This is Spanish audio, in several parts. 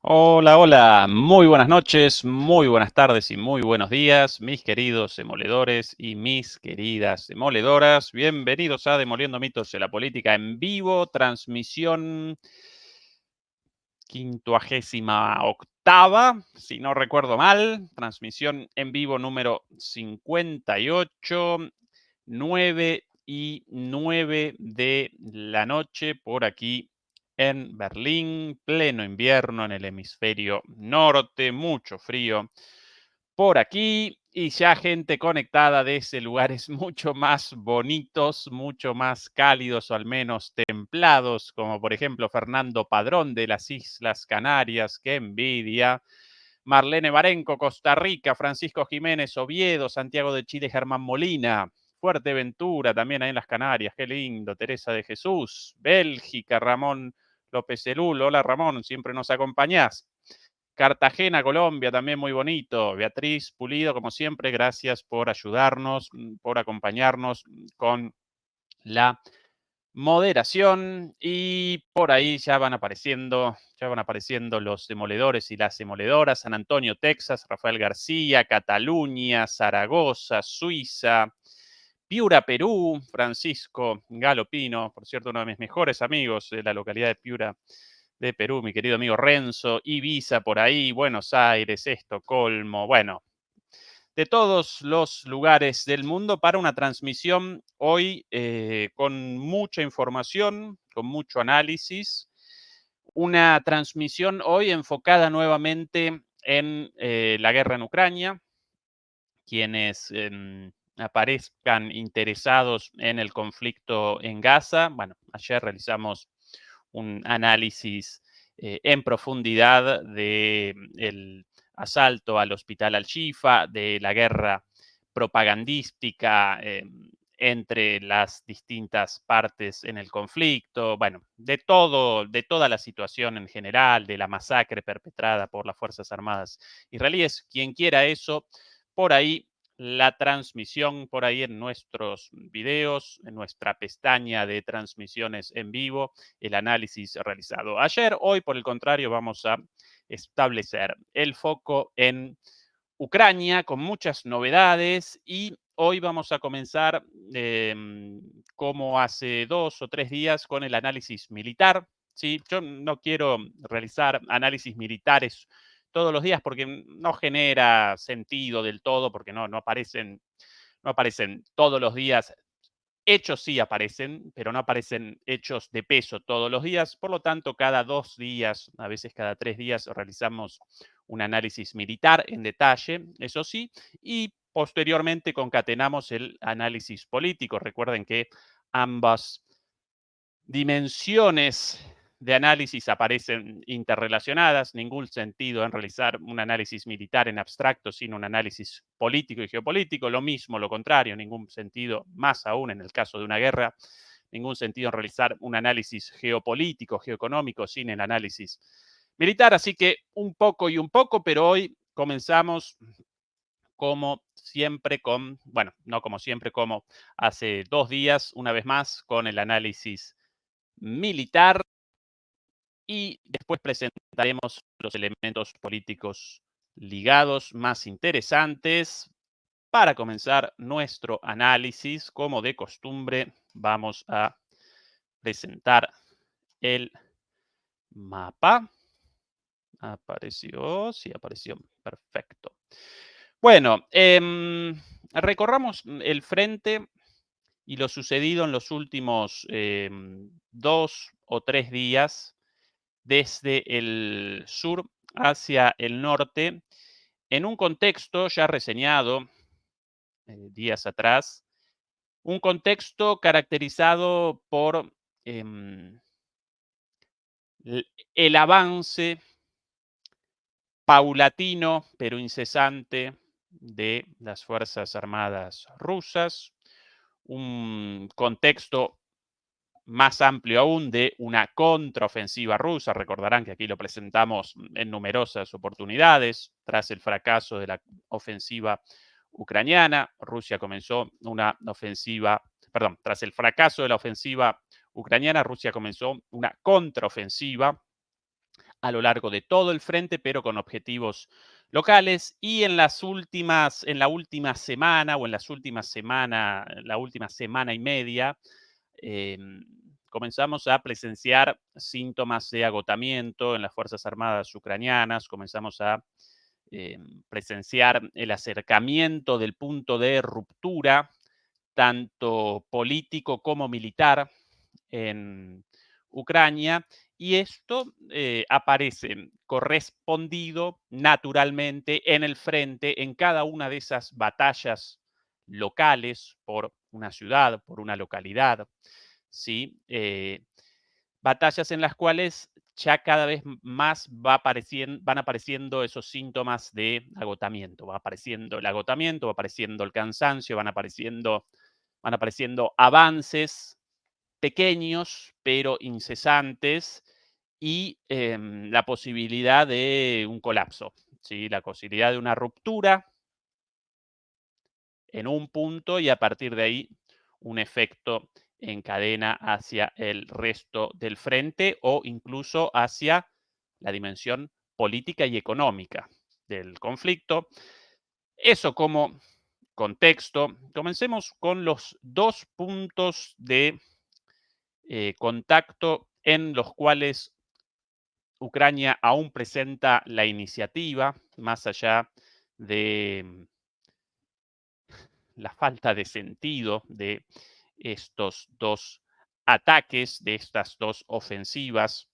Hola, hola, muy buenas noches, muy buenas tardes y muy buenos días, mis queridos demoledores y mis queridas demoledoras. Bienvenidos a Demoliendo Mitos de la Política en vivo, transmisión 58ª, si no recuerdo mal, transmisión en vivo número 58, 9:09 de la noche por aquí en Berlín, pleno invierno en el hemisferio norte, mucho frío por aquí y ya gente conectada desde lugares mucho más bonitos, mucho más cálidos o al menos templados, como por ejemplo Fernando Padrón de las Islas Canarias, qué envidia. Marlene Barenco, Costa Rica, Francisco Jiménez, Oviedo, Santiago de Chile, Germán Molina, Fuerteventura, también ahí en las Canarias, qué lindo, Teresa de Jesús, Bélgica, Ramón López Elul, hola Ramón, siempre nos acompañás. Cartagena, Colombia, también muy bonito. Beatriz Pulido, como siempre, gracias por ayudarnos, por acompañarnos con la moderación. Y por ahí ya van apareciendo los demoledores y las demoledoras. San Antonio, Texas, Rafael García, Cataluña, Zaragoza, Suiza, Piura, Perú, Francisco Galopino, por cierto, uno de mis mejores amigos de la localidad de Piura de Perú, mi querido amigo Renzo, Ibiza por ahí, Buenos Aires, Estocolmo, bueno, de todos los lugares del mundo para una transmisión hoy con mucha información, con mucho análisis, una transmisión hoy enfocada nuevamente en la guerra en Ucrania, quienes aparezcan interesados en el conflicto en Gaza. Bueno, ayer realizamos un análisis en profundidad del asalto al hospital Al-Shifa, de la guerra propagandística entre las distintas partes en el conflicto, bueno, de todo, de toda la situación en general, de la masacre perpetrada por las Fuerzas Armadas israelíes. Quien quiera eso, por ahí la transmisión, por ahí en nuestros videos, en nuestra pestaña de transmisiones en vivo, el análisis realizado. Ayer, hoy, por el contrario, vamos a establecer el foco en Ucrania con muchas novedades y hoy vamos a comenzar como hace 2 o 3 días con el análisis militar. ¿Sí? Yo no quiero realizar análisis militares todos los días porque no genera sentido del todo, porque no aparecen todos los días. Hechos sí aparecen, pero no aparecen hechos de peso todos los días. Por lo tanto, cada 2 días, a veces cada 3 días, realizamos un análisis militar en detalle, eso sí, y posteriormente concatenamos el análisis político. Recuerden que ambas dimensiones de análisis aparecen interrelacionadas, ningún sentido en realizar un análisis militar en abstracto sin un análisis político y geopolítico, lo mismo, lo contrario, ningún sentido, más aún en el caso de una guerra, ningún sentido en realizar un análisis geopolítico, geoeconómico sin el análisis militar, así que un poco y un poco, pero hoy comenzamos como siempre bueno, no como siempre, como hace 2 días, una vez más, con el análisis militar y después presentaremos los elementos políticos ligados más interesantes. Para comenzar nuestro análisis, como de costumbre, vamos a presentar el mapa. ¿Apareció? Sí, apareció. Perfecto. Bueno, recorramos el frente y lo sucedido en los últimos 2 o 3 días desde el sur hacia el norte, en un contexto ya reseñado días atrás, un contexto caracterizado por em, el avance paulatino pero incesante de las Fuerzas Armadas rusas, un contexto más amplio aún de una contraofensiva rusa. Recordarán que aquí lo presentamos en numerosas oportunidades. Tras el fracaso de la ofensiva ucraniana, Rusia comenzó una ofensiva, perdón, tras el fracaso de la ofensiva ucraniana, Rusia comenzó una contraofensiva a lo largo de todo el frente, pero con objetivos locales. Y en la última semana o en la última semana y media, comenzamos a presenciar síntomas de agotamiento en las Fuerzas Armadas ucranianas, comenzamos a presenciar el acercamiento del punto de ruptura, tanto político como militar, en Ucrania, y esto aparece correspondido naturalmente en el frente, en cada una de esas batallas locales por una ciudad, por una localidad, ¿sí? Batallas en las cuales ya cada vez más van apareciendo esos síntomas de agotamiento. Va apareciendo el agotamiento, va apareciendo el cansancio, van apareciendo avances pequeños, pero incesantes, y la posibilidad de un colapso, ¿sí? La posibilidad de una ruptura en un punto y a partir de ahí un efecto en cadena hacia el resto del frente o incluso hacia la dimensión política y económica del conflicto. Eso como contexto. Comencemos con los dos puntos de contacto en los cuales Ucrania aún presenta la iniciativa, más allá de la falta de sentido de estos dos ataques, de estas dos ofensivas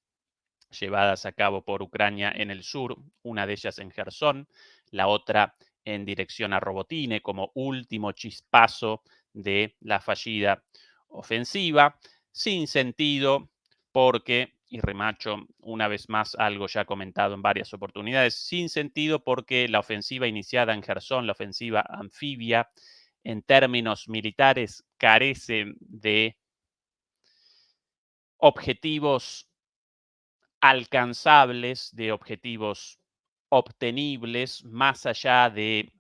llevadas a cabo por Ucrania en el sur, una de ellas en Gerson, la otra en dirección a Robotine como último chispazo de la fallida ofensiva, sin sentido porque, y remacho una vez más algo ya comentado en varias oportunidades, sin sentido porque la ofensiva iniciada en Gerson, la ofensiva anfibia, en términos militares carece de objetivos alcanzables, de objetivos obtenibles, más allá de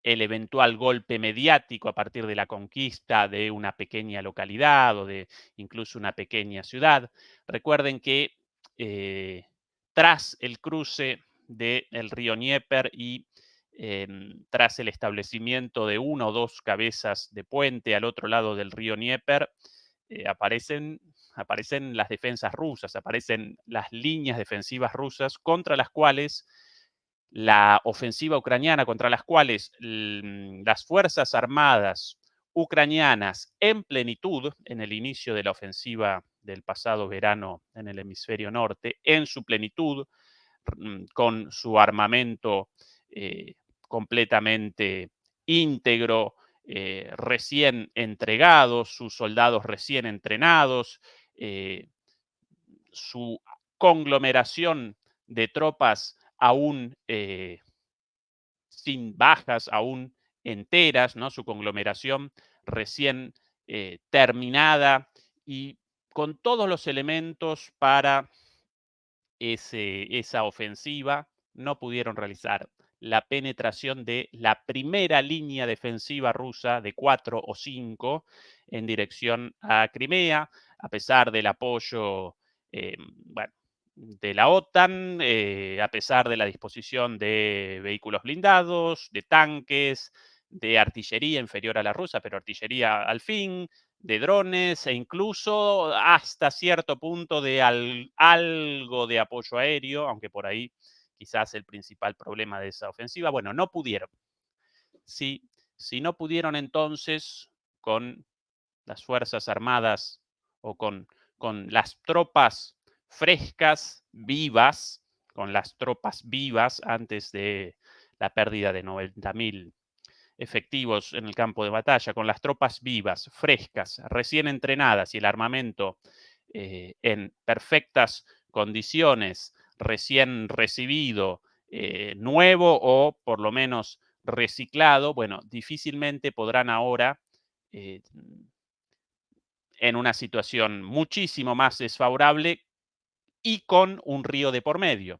el eventual golpe mediático a partir de la conquista de una pequeña localidad o de incluso una pequeña ciudad. Recuerden que tras el cruce del río Dnieper y tras el establecimiento de una o dos cabezas de puente al otro lado del río Dnieper, aparecen las defensas rusas, aparecen las líneas defensivas rusas contra las cuales la ofensiva ucraniana, contra las cuales las Fuerzas Armadas ucranianas en plenitud, en el inicio de la ofensiva del pasado verano en el hemisferio norte, en su plenitud, con su armamento completamente íntegro, recién entregado, sus soldados recién entrenados, eh, su conglomeración de tropas aún sin bajas, aún enteras, ¿no? Su conglomeración recién terminada y con todos los elementos para esa ofensiva, no pudieron realizar la penetración de la primera línea defensiva rusa de 4 o 5 en dirección a Crimea, a pesar del apoyo bueno, de la OTAN, a pesar de la disposición de vehículos blindados, de tanques, de artillería inferior a la rusa, pero artillería al fin, de drones e incluso hasta cierto punto de algo de apoyo aéreo, aunque por ahí quizás el principal problema de esa ofensiva. Bueno, no pudieron. Si, si no pudieron entonces con las Fuerzas Armadas o con las tropas frescas, vivas, con las tropas vivas antes de la pérdida de 90.000 efectivos en el campo de batalla, con las tropas vivas, frescas, recién entrenadas y el armamento en perfectas condiciones, recién recibido, nuevo o por lo menos reciclado, bueno, difícilmente podrán ahora, eh, en una situación muchísimo más desfavorable y con un río de por medio.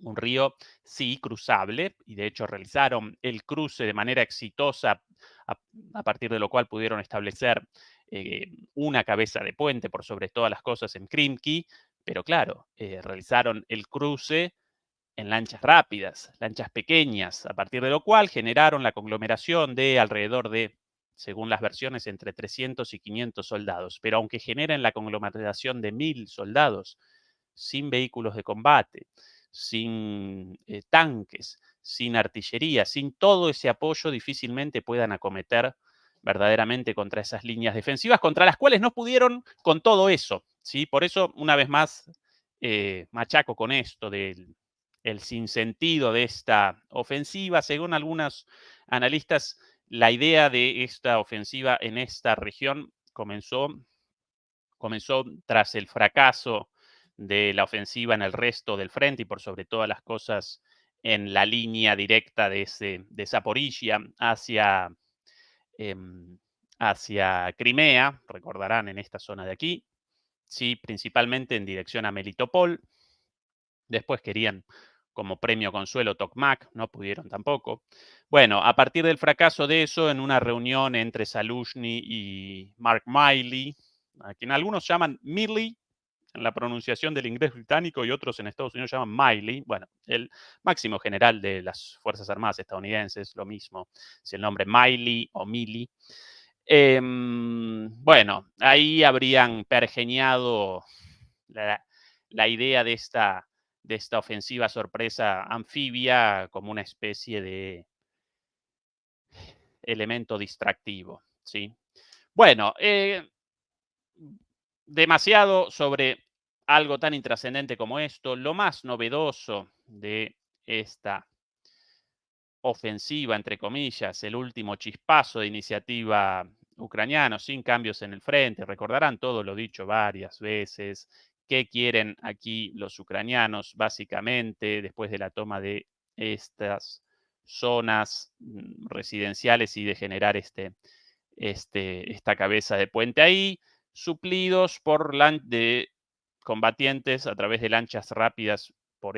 Un río, sí, cruzable, y de hecho realizaron el cruce de manera exitosa, a, a partir de lo cual pudieron establecer una cabeza de puente por sobre todas las cosas en Krimki, pero claro, realizaron el cruce en lanchas rápidas, lanchas pequeñas, a partir de lo cual generaron la conglomeración de alrededor de, según las versiones, entre 300 y 500 soldados. Pero aunque generen la conglomeración de 1000 soldados, sin vehículos de combate, sin tanques, sin artillería, sin todo ese apoyo, difícilmente puedan acometer verdaderamente contra esas líneas defensivas, contra las cuales no pudieron con todo eso. ¿Sí? Por eso, una vez más, machaco con esto del el sinsentido de esta ofensiva. Según algunos analistas, la idea de esta ofensiva en esta región comenzó tras el fracaso de la ofensiva en el resto del frente y por sobre todas las cosas en la línea directa de Zaporizhia em, hacia Crimea, recordarán en esta zona de aquí, sí, principalmente en dirección a Melitopol. Después querían como premio consuelo Tokmak, no pudieron tampoco. Bueno, a partir del fracaso de eso, en una reunión entre Zaluzhny y Mark Milley, a quien algunos llaman Milley en la pronunciación del inglés británico y otros en Estados Unidos llaman Milley, bueno, el máximo general de las Fuerzas Armadas estadounidenses, lo mismo, si el nombre Milley o Milley. Bueno, ahí habrían pergeñado la, la idea de esta ofensiva sorpresa anfibia como una especie de elemento distractivo, ¿sí? Bueno, demasiado sobre algo tan intrascendente como esto. Lo más novedoso de esta ofensiva, entre comillas, el último chispazo de iniciativa ucraniano, sin cambios en el frente. Recordarán todo lo dicho varias veces. ¿Qué quieren aquí los ucranianos? Básicamente, después de la toma de estas zonas residenciales y de generar esta cabeza de puente ahí, suplidos por de combatientes a través de lanchas rápidas por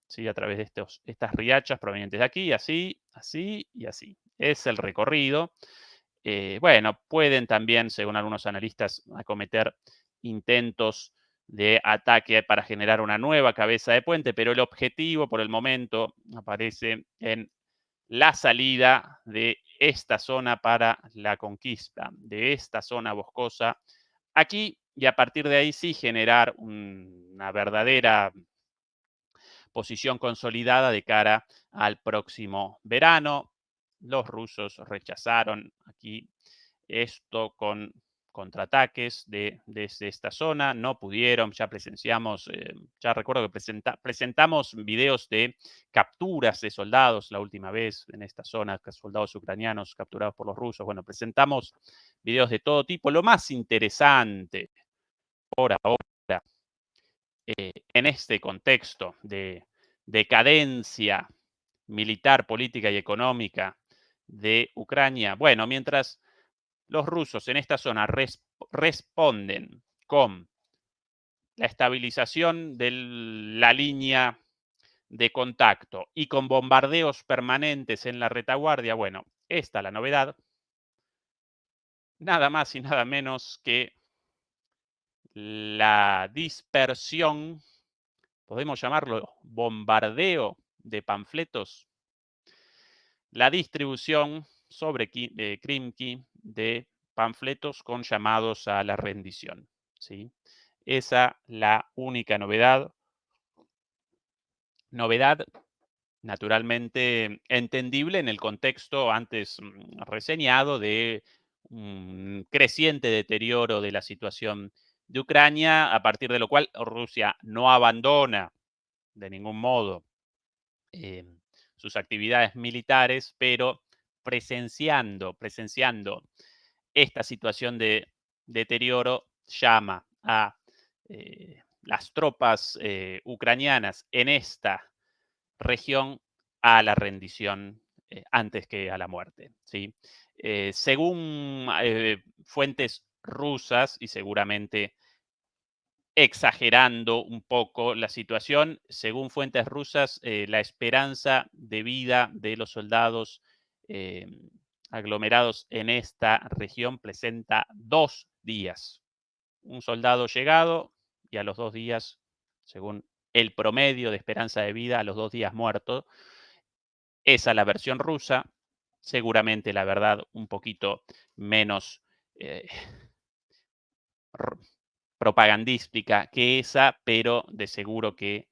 ¿sí? A través de estas riachas provenientes de aquí, así, así y así. Es el recorrido. Bueno, pueden también, según algunos analistas, acometer intentos de ataque para generar una nueva cabeza de puente, pero el objetivo por el momento aparece en la salida de esta zona para la conquista, de esta zona boscosa aquí, y a partir de ahí sí generar una verdadera posición consolidada de cara al próximo verano. Los rusos rechazaron aquí esto con contraataques desde esta zona, no pudieron, ya presenciamos, ya recuerdo que presentamos videos de capturas de soldados la última vez en esta zona, soldados ucranianos capturados por los rusos. Bueno, presentamos videos de todo tipo. Lo más interesante por ahora, en este contexto de decadencia militar, política y económica de Ucrania, bueno, mientras los rusos en esta zona responden con la estabilización de la línea de contacto y con bombardeos permanentes en la retaguardia, bueno, esta es la novedad, nada más y nada menos que la dispersión, podemos llamarlo bombardeo de panfletos, la distribución sobre Krimki de panfletos con llamados a la rendición. ¿Sí? Esa la única novedad. Novedad naturalmente entendible en el contexto antes reseñado de un creciente deterioro de la situación de Ucrania, a partir de lo cual Rusia no abandona de ningún modo eh, sus actividades militares, pero presenciando esta situación de deterioro, llama a las tropas ucranianas en esta región a la rendición antes que a la muerte. ¿Sí? Según fuentes rusas, y seguramente exagerando un poco la situación, según fuentes rusas, la esperanza de vida de los soldados eh, aglomerados en esta región presenta 2 días. Un soldado llegado y a los 2 días, según el promedio de esperanza de vida, a los 2 días muerto. Esa es la versión rusa, seguramente la verdad un poquito menos eh, propagandística que esa, pero de seguro que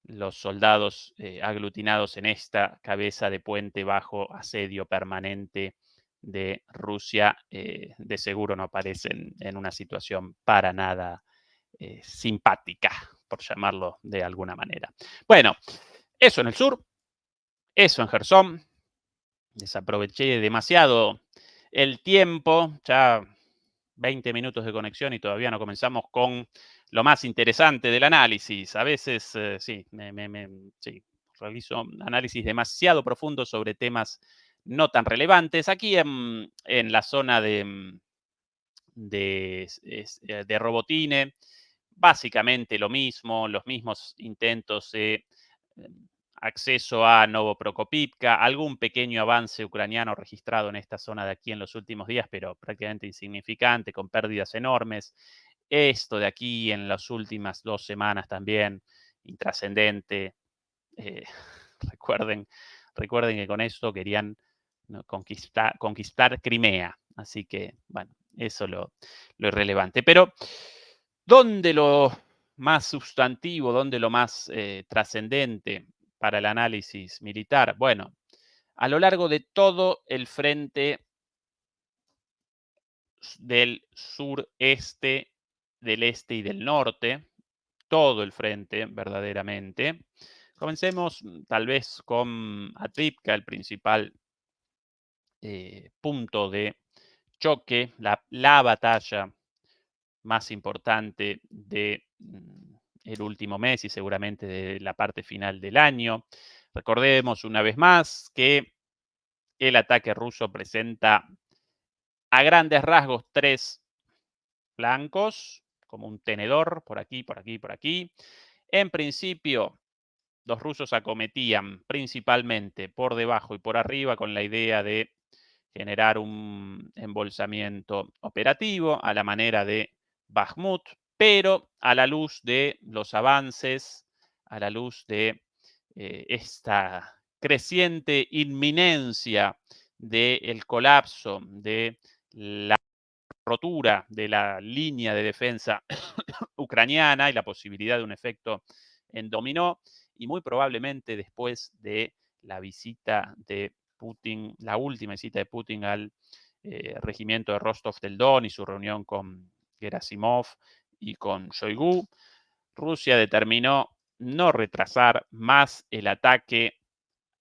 los soldados aglutinados en esta cabeza de puente bajo asedio permanente de Rusia, de seguro no parecen en una situación para nada simpática, por llamarlo de alguna manera. Bueno, eso en el sur, eso en Gerson. Desaproveché demasiado el tiempo, ya 20 minutos de conexión y todavía no comenzamos con lo más interesante del análisis. A veces, sí, sí, realizo análisis demasiado profundos sobre temas no tan relevantes. Aquí en la zona de Robotine, básicamente lo mismo, los mismos intentos de acceso a Novoprokopivka, algún pequeño avance ucraniano registrado en esta zona de aquí en los últimos días, pero prácticamente insignificante, con pérdidas enormes. Esto de aquí en las últimas 2 semanas también, intrascendente. Eh, recuerden, recuerden que con esto querían, ¿no?, conquistar Crimea. Así que, bueno, eso lo irrelevante. Pero, ¿dónde lo más sustantivo, dónde lo más trascendente para el análisis militar? Bueno, a lo largo de todo el frente del sureste, del este y del norte, todo el frente verdaderamente. Comencemos tal vez con Atripka, el principal punto de choque, la batalla más importante de el último mes y seguramente de la parte final del año. Recordemos una vez más que el ataque ruso presenta a grandes rasgos 3 flancos, como un tenedor, por aquí, por aquí, por aquí. En principio, los rusos acometían principalmente por debajo y por arriba con la idea de generar un embolsamiento operativo a la manera de Bakhmut, pero a la luz de los avances, a la luz de esta creciente inminencia del colapso, de la rotura de la línea de defensa ucraniana y la posibilidad de un efecto en dominó, y muy probablemente después de la visita de Putin, la última visita de Putin al regimiento de Rostov del Don y su reunión con Gerasimov y con Shoigu, Rusia determinó no retrasar más el ataque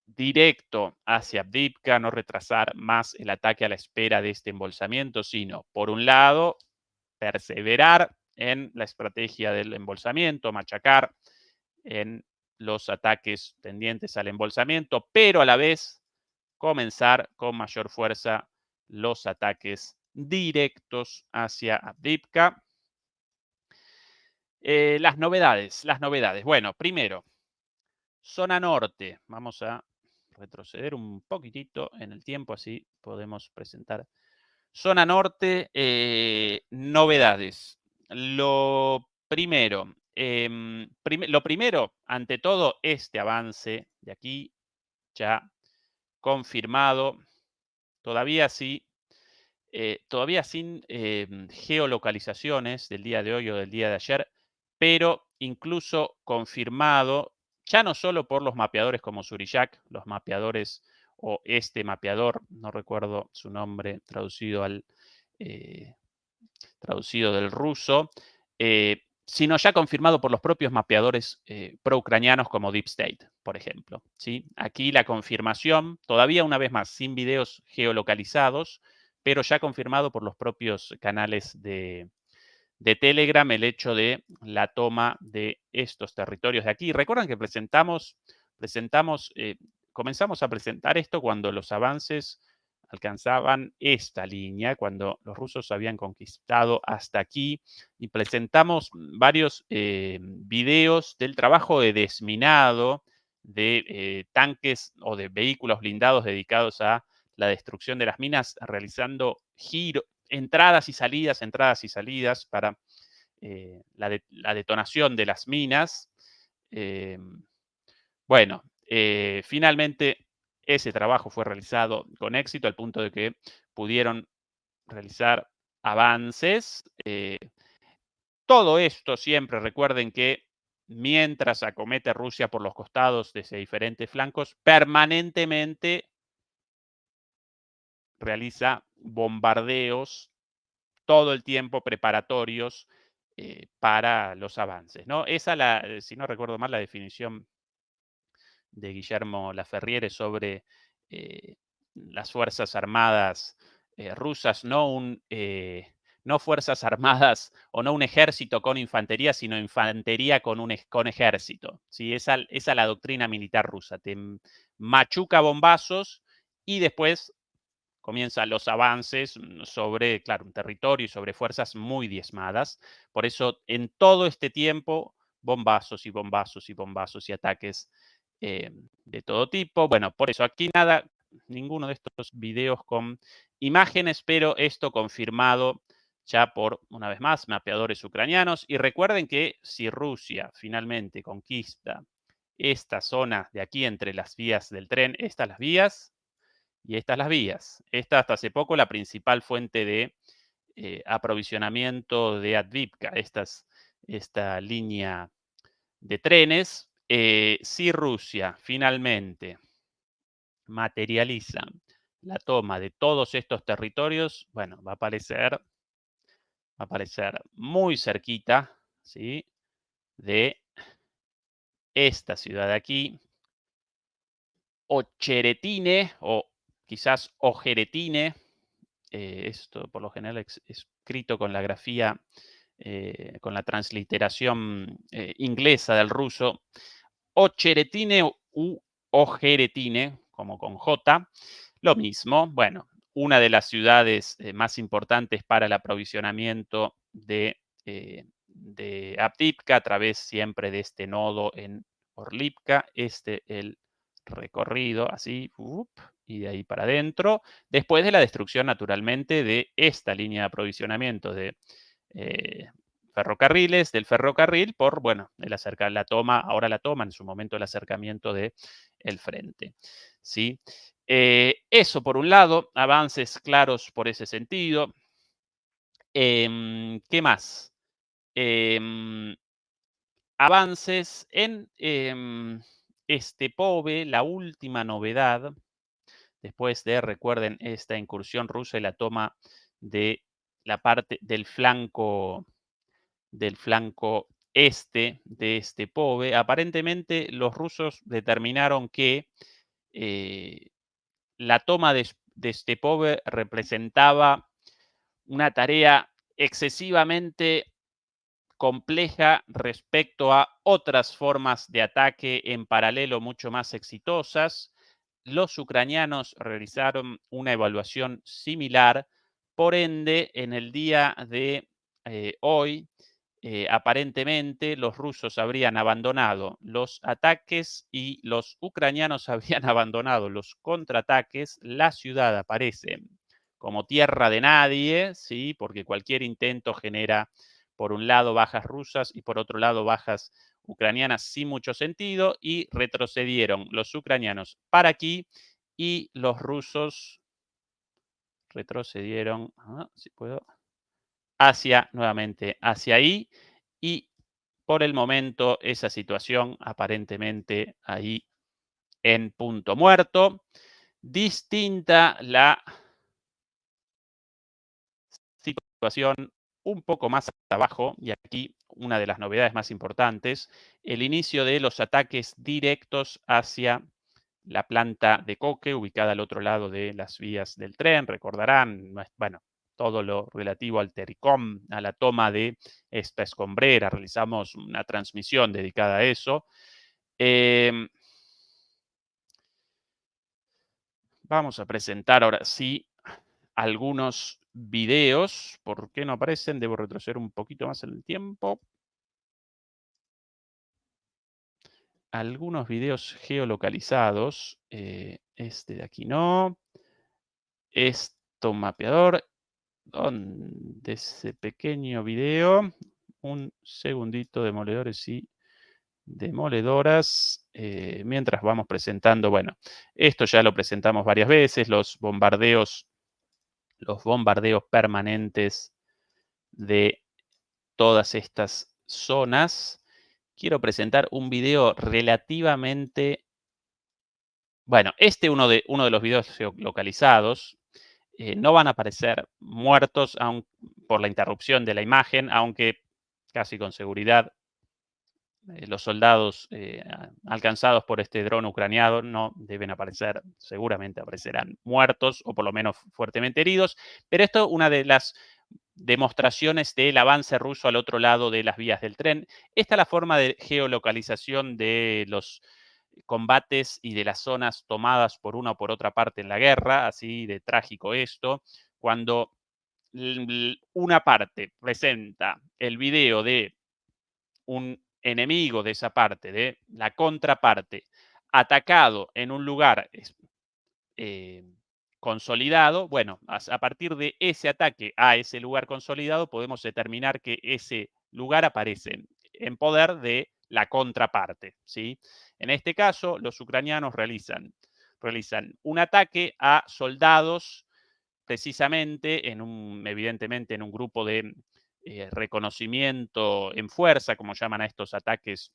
directo hacia Avdiivka, no retrasar más el ataque a la espera de este embolsamiento, sino, por un lado, perseverar en la estrategia del embolsamiento, machacar en los ataques tendientes al embolsamiento, pero a la vez comenzar con mayor fuerza los ataques directos hacia Avdiivka. Las novedades, las novedades. Bueno, primero, zona norte. Vamos a retroceder un poquitito en el tiempo, así podemos presentar. Zona norte, novedades. Lo primero, lo primero, ante todo, este avance de aquí ya confirmado, todavía sí, todavía sin geolocalizaciones del día de hoy o del día de ayer, pero incluso confirmado, ya no solo por los mapeadores como Suriyak, los mapeadores o este mapeador, no recuerdo su nombre eh, traducido del ruso, sino ya confirmado por los propios mapeadores pro-ucranianos como Deep State, por ejemplo. ¿Sí? Aquí la confirmación, todavía una vez más, sin videos geolocalizados, pero ya confirmado por los propios canales de Telegram, el hecho de la toma de estos territorios de aquí. Recuerdan que comenzamos a presentar esto cuando los avances alcanzaban esta línea, cuando los rusos habían conquistado hasta aquí, y presentamos varios videos del trabajo de desminado de tanques o de vehículos blindados dedicados a la destrucción de las minas, realizando entradas y salidas para la detonación de las minas. Bueno, finalmente ese trabajo fue realizado con éxito al punto de que pudieron realizar avances. Todo esto siempre recuerden que mientras acomete Rusia por los costados desde diferentes flancos, permanentemente realiza bombardeos todo el tiempo preparatorios para los avances, ¿no? Esa, si no recuerdo mal, la definición de Guillermo Laferriere sobre las Fuerzas Armadas rusas, no fuerzas armadas o no un ejército con infantería, sino infantería con ejército. ¿Sí? Esa es la doctrina militar rusa. Te machuca bombazos y después comienzan los avances sobre, claro, un territorio y sobre fuerzas muy diezmadas. Por eso, en todo este tiempo, bombazos y bombazos y bombazos y ataques de todo tipo. Bueno, por eso aquí nada, ninguno de estos videos con imágenes, pero esto confirmado ya por, una vez más, mapeadores ucranianos. Y recuerden que si Rusia finalmente conquista esta zona de aquí entre las vías del tren, estas las vías, y estas las vías. Esta hasta hace poco la principal fuente de aprovisionamiento de Advivka, esta línea de trenes. Si Rusia finalmente materializa la toma de todos estos territorios, bueno, va a aparecer muy cerquita, ¿sí? De esta ciudad de aquí, Ocheretine o quizás Ojeretine. Esto por lo general es escrito con la grafía, con la transliteración inglesa del ruso. Ocheretine u Ojeretine, como con J, lo mismo. Bueno, una de las ciudades más importantes para el aprovisionamiento de Avdiivka a través siempre de este nodo en Orlivka. El recorrido así, y de ahí para adentro, después de la destrucción naturalmente de esta línea de aprovisionamiento de ferrocarriles, del ferrocarril, por, bueno, ahora la toma, en su momento el acercamiento del frente. ¿Sí? Eso por un lado, avances claros por ese sentido. ¿Qué más? Avances en Stepove, la última novedad, después de, recuerden, esta incursión rusa y la toma de la parte del flanco este de Stepove. Aparentemente los rusos determinaron que la toma de Stepove representaba una tarea excesivamente compleja respecto a otras formas de ataque en paralelo mucho más exitosas. Los ucranianos realizaron una evaluación similar, por ende, en el día de hoy, aparentemente los rusos habrían abandonado los ataques y los ucranianos habrían abandonado los contraataques. La ciudad aparece como tierra de nadie, ¿sí? Porque cualquier intento genera, por un lado, bajas rusas y por otro lado, bajas ucranianas sin mucho sentido, y retrocedieron los ucranianos para aquí y los rusos retrocedieron, si puedo, nuevamente hacia ahí, y por el momento esa situación aparentemente ahí en punto muerto. Distinta la situación un poco más abajo, y aquí una de las novedades más importantes, el inicio de los ataques directos hacia la planta de coque, ubicada al otro lado de las vías del tren. Recordarán, bueno, todo lo relativo al TERICOM, a la toma de esta escombrera. Realizamos una transmisión dedicada a eso. Vamos a presentar ahora sí algunos videos. ¿Por qué no aparecen? Debo retroceder un poquito más en el tiempo. Algunos videos geolocalizados. Este de aquí no. Esto, un mapeador. ¿Dónde ese pequeño video? un segundito, demoledores y demoledoras, mientras vamos presentando, bueno, esto ya lo presentamos varias veces, los bombardeos permanentes de todas estas zonas. Quiero presentar un video relativamente, bueno, uno de los videos geolocalizados. No van a aparecer muertos por la interrupción de la imagen, aunque casi con seguridad los soldados alcanzados por este dron ucraniano no deben aparecer, seguramente aparecerán muertos o por lo menos fuertemente heridos, pero esto es una de las demostraciones del avance ruso al otro lado de las vías del tren. Esta es la forma de geolocalización de los combates y de las zonas tomadas por una o por otra parte en la guerra, así de trágico esto, cuando una parte presenta el video de un enemigo de esa parte, de la contraparte, atacado en un lugar eh, consolidado, bueno, a partir de ese ataque a ese lugar consolidado podemos determinar que ese lugar aparece en poder de la contraparte, ¿sí? En este caso, los ucranianos realizan un ataque a soldados precisamente evidentemente en un grupo de reconocimiento en fuerza, como llaman a estos ataques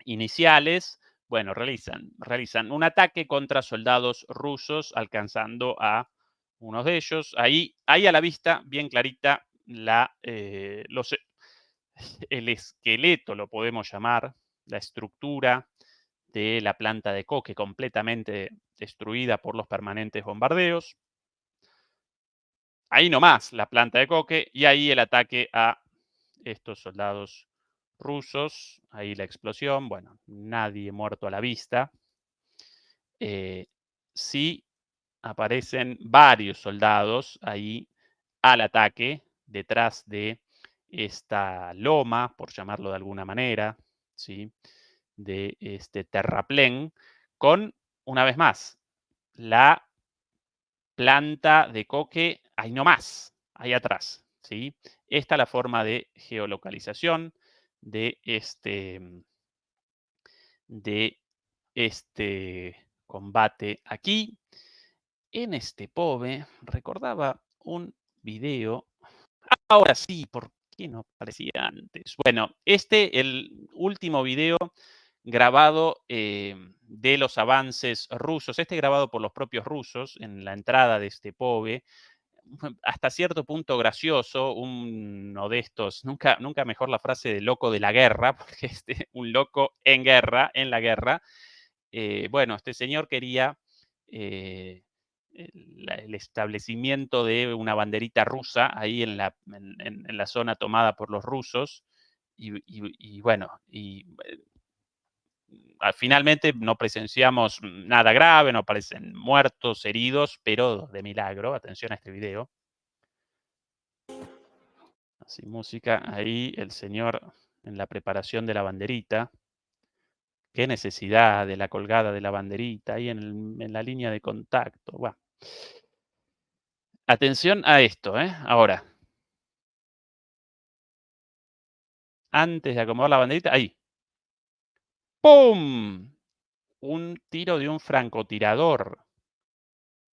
iniciales. Bueno, realizan un ataque contra soldados rusos, alcanzando a unos de ellos. Ahí a la vista, bien clarita, el esqueleto, lo podemos llamar, la estructura de la planta de coque completamente destruida por los permanentes bombardeos. Ahí nomás la planta de coque y ahí el ataque a estos soldados rusos. Ahí la explosión. Bueno, nadie muerto a la vista. Sí aparecen varios soldados ahí al ataque detrás de esta loma, por llamarlo de alguna manera, ¿sí? De este terraplén, con, una vez más, la planta de coque ahí nomás, ahí atrás, ¿sí? Esta es la forma de geolocalización de de este combate aquí. En este POVE recordaba un video. Ahora sí, ¿por qué no aparecía antes? Bueno, el último video grabado de los avances rusos, grabado por los propios rusos en la entrada de este POVE, hasta cierto punto gracioso, uno de estos, nunca mejor la frase de loco de la guerra, porque un loco en guerra, en la guerra. Bueno, este señor quería eh, el establecimiento de una banderita rusa ahí en la zona tomada por los rusos. Y bueno, finalmente no presenciamos nada grave, no aparecen muertos, heridos, pero de milagro. Atención a este video. Así música, ahí el señor en la preparación de la banderita. Qué necesidad de la colgada de la banderita ahí en la línea de contacto. Bueno. Atención a esto, ahora. Antes de acomodar la banderita, ahí. ¡Pum! Un tiro de un francotirador.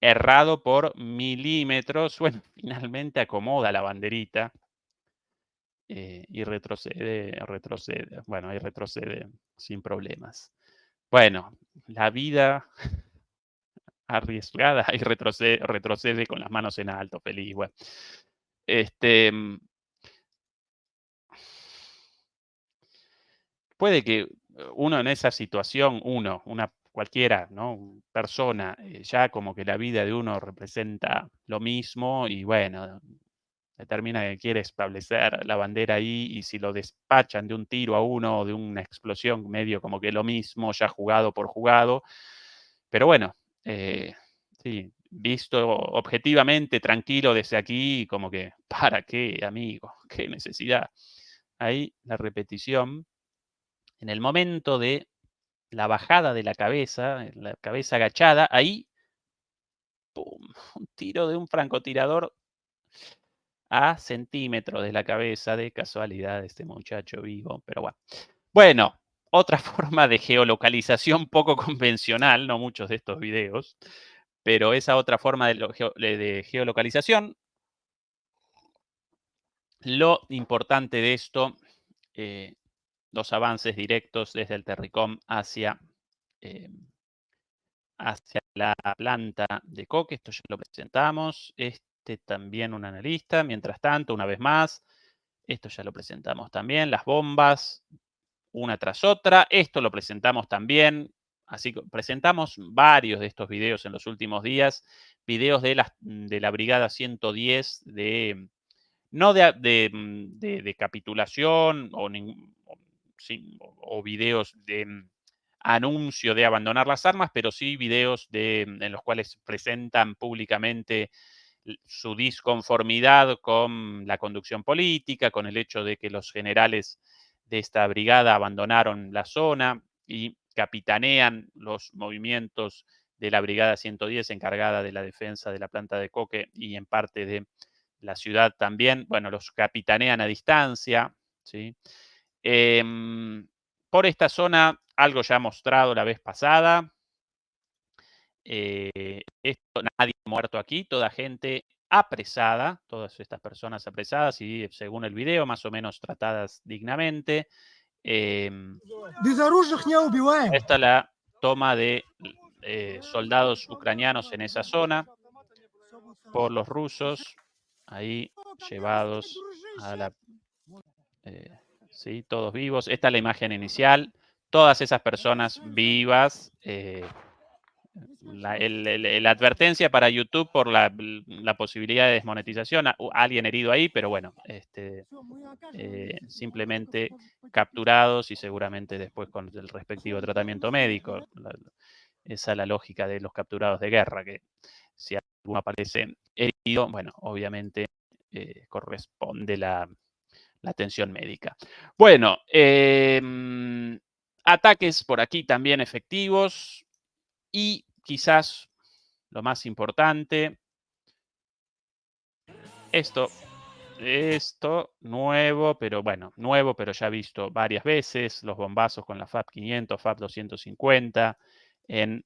Errado por milímetros. Bueno, finalmente acomoda la banderita. Y retrocede. Bueno, ahí retrocede sin problemas. Bueno, la vida arriesgada y retrocede con las manos en alto, feliz. Bueno, puede que uno en esa situación, una cualquiera, ¿no? Persona, ya como que la vida de uno representa lo mismo y bueno, determina que quiere establecer la bandera ahí y si lo despachan de un tiro a uno o de una explosión, medio como que lo mismo, ya jugado por jugado. Pero bueno, sí, visto objetivamente, tranquilo desde aquí, como que, ¿para qué, amigo? ¿Qué necesidad? Ahí la repetición. En el momento de la bajada de la cabeza agachada, ahí, ¡pum! Un tiro de un francotirador a centímetros de la cabeza. De casualidad, este muchacho vivo, pero bueno. Bueno, otra forma de geolocalización poco convencional, no muchos de estos videos, pero esa otra forma de geolocalización. Lo importante de esto, los avances directos desde el Terricom eh, hacia la planta de coque. Esto ya lo presentamos. Este también un analista. Mientras tanto, una vez más, esto ya lo presentamos también. Las bombas, una tras otra. Esto lo presentamos también. Así que presentamos varios de estos videos en los últimos días. Videos de la Brigada 110 no de capitulación o videos de anuncio de abandonar las armas, pero sí videos en los cuales presentan públicamente su disconformidad con la conducción política, con el hecho de que los generales de esta brigada abandonaron la zona y capitanean los movimientos de la Brigada 110 encargada de la defensa de la planta de coque y en parte de la ciudad también. Bueno, los capitanean a distancia, ¿sí? Por esta zona, algo ya mostrado la vez pasada. Nadie muerto aquí, toda gente apresada, todas estas personas apresadas y según el video, más o menos tratadas dignamente. Esta es la toma de soldados ucranianos en esa zona por los rusos, ahí llevados a la... ¿sí? Todos vivos. Esta es la imagen inicial. Todas esas personas vivas. La advertencia para YouTube por la posibilidad de desmonetización. Alguien herido ahí, pero bueno, simplemente capturados y seguramente después con el respectivo tratamiento médico. Esa es la lógica de los capturados de guerra, que si alguno aparece herido, bueno, obviamente corresponde la atención médica. Bueno, ataques por aquí también efectivos y quizás lo más importante, esto nuevo, pero bueno, nuevo, pero ya visto varias veces, los bombazos con la FAB 500, FAB 250 en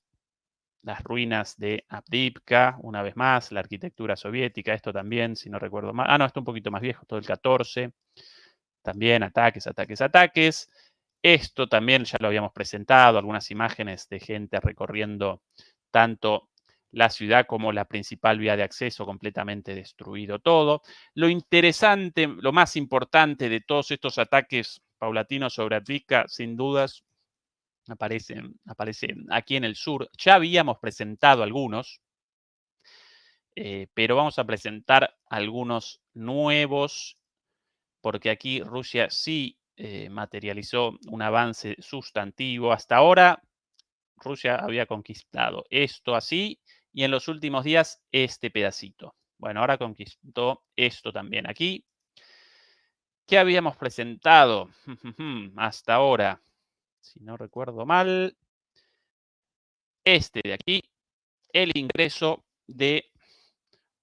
las ruinas de Avdiivka, una vez más, la arquitectura soviética, esto también, si no recuerdo mal, no, esto un poquito más viejo, todo el 14, también ataques, ataques, ataques. Esto también ya lo habíamos presentado, algunas imágenes de gente recorriendo tanto la ciudad como la principal vía de acceso, completamente destruido todo. Lo interesante, lo más importante de todos estos ataques paulatinos sobre Avdiivka, sin dudas, aparecen aquí en el sur. Ya habíamos presentado algunos, pero vamos a presentar algunos nuevos, porque aquí Rusia sí materializó un avance sustantivo. Hasta ahora Rusia había conquistado esto así y en los últimos días este pedacito. Bueno, ahora conquistó esto también aquí. ¿Qué habíamos presentado hasta ahora? Si no recuerdo mal, este de aquí, el ingreso de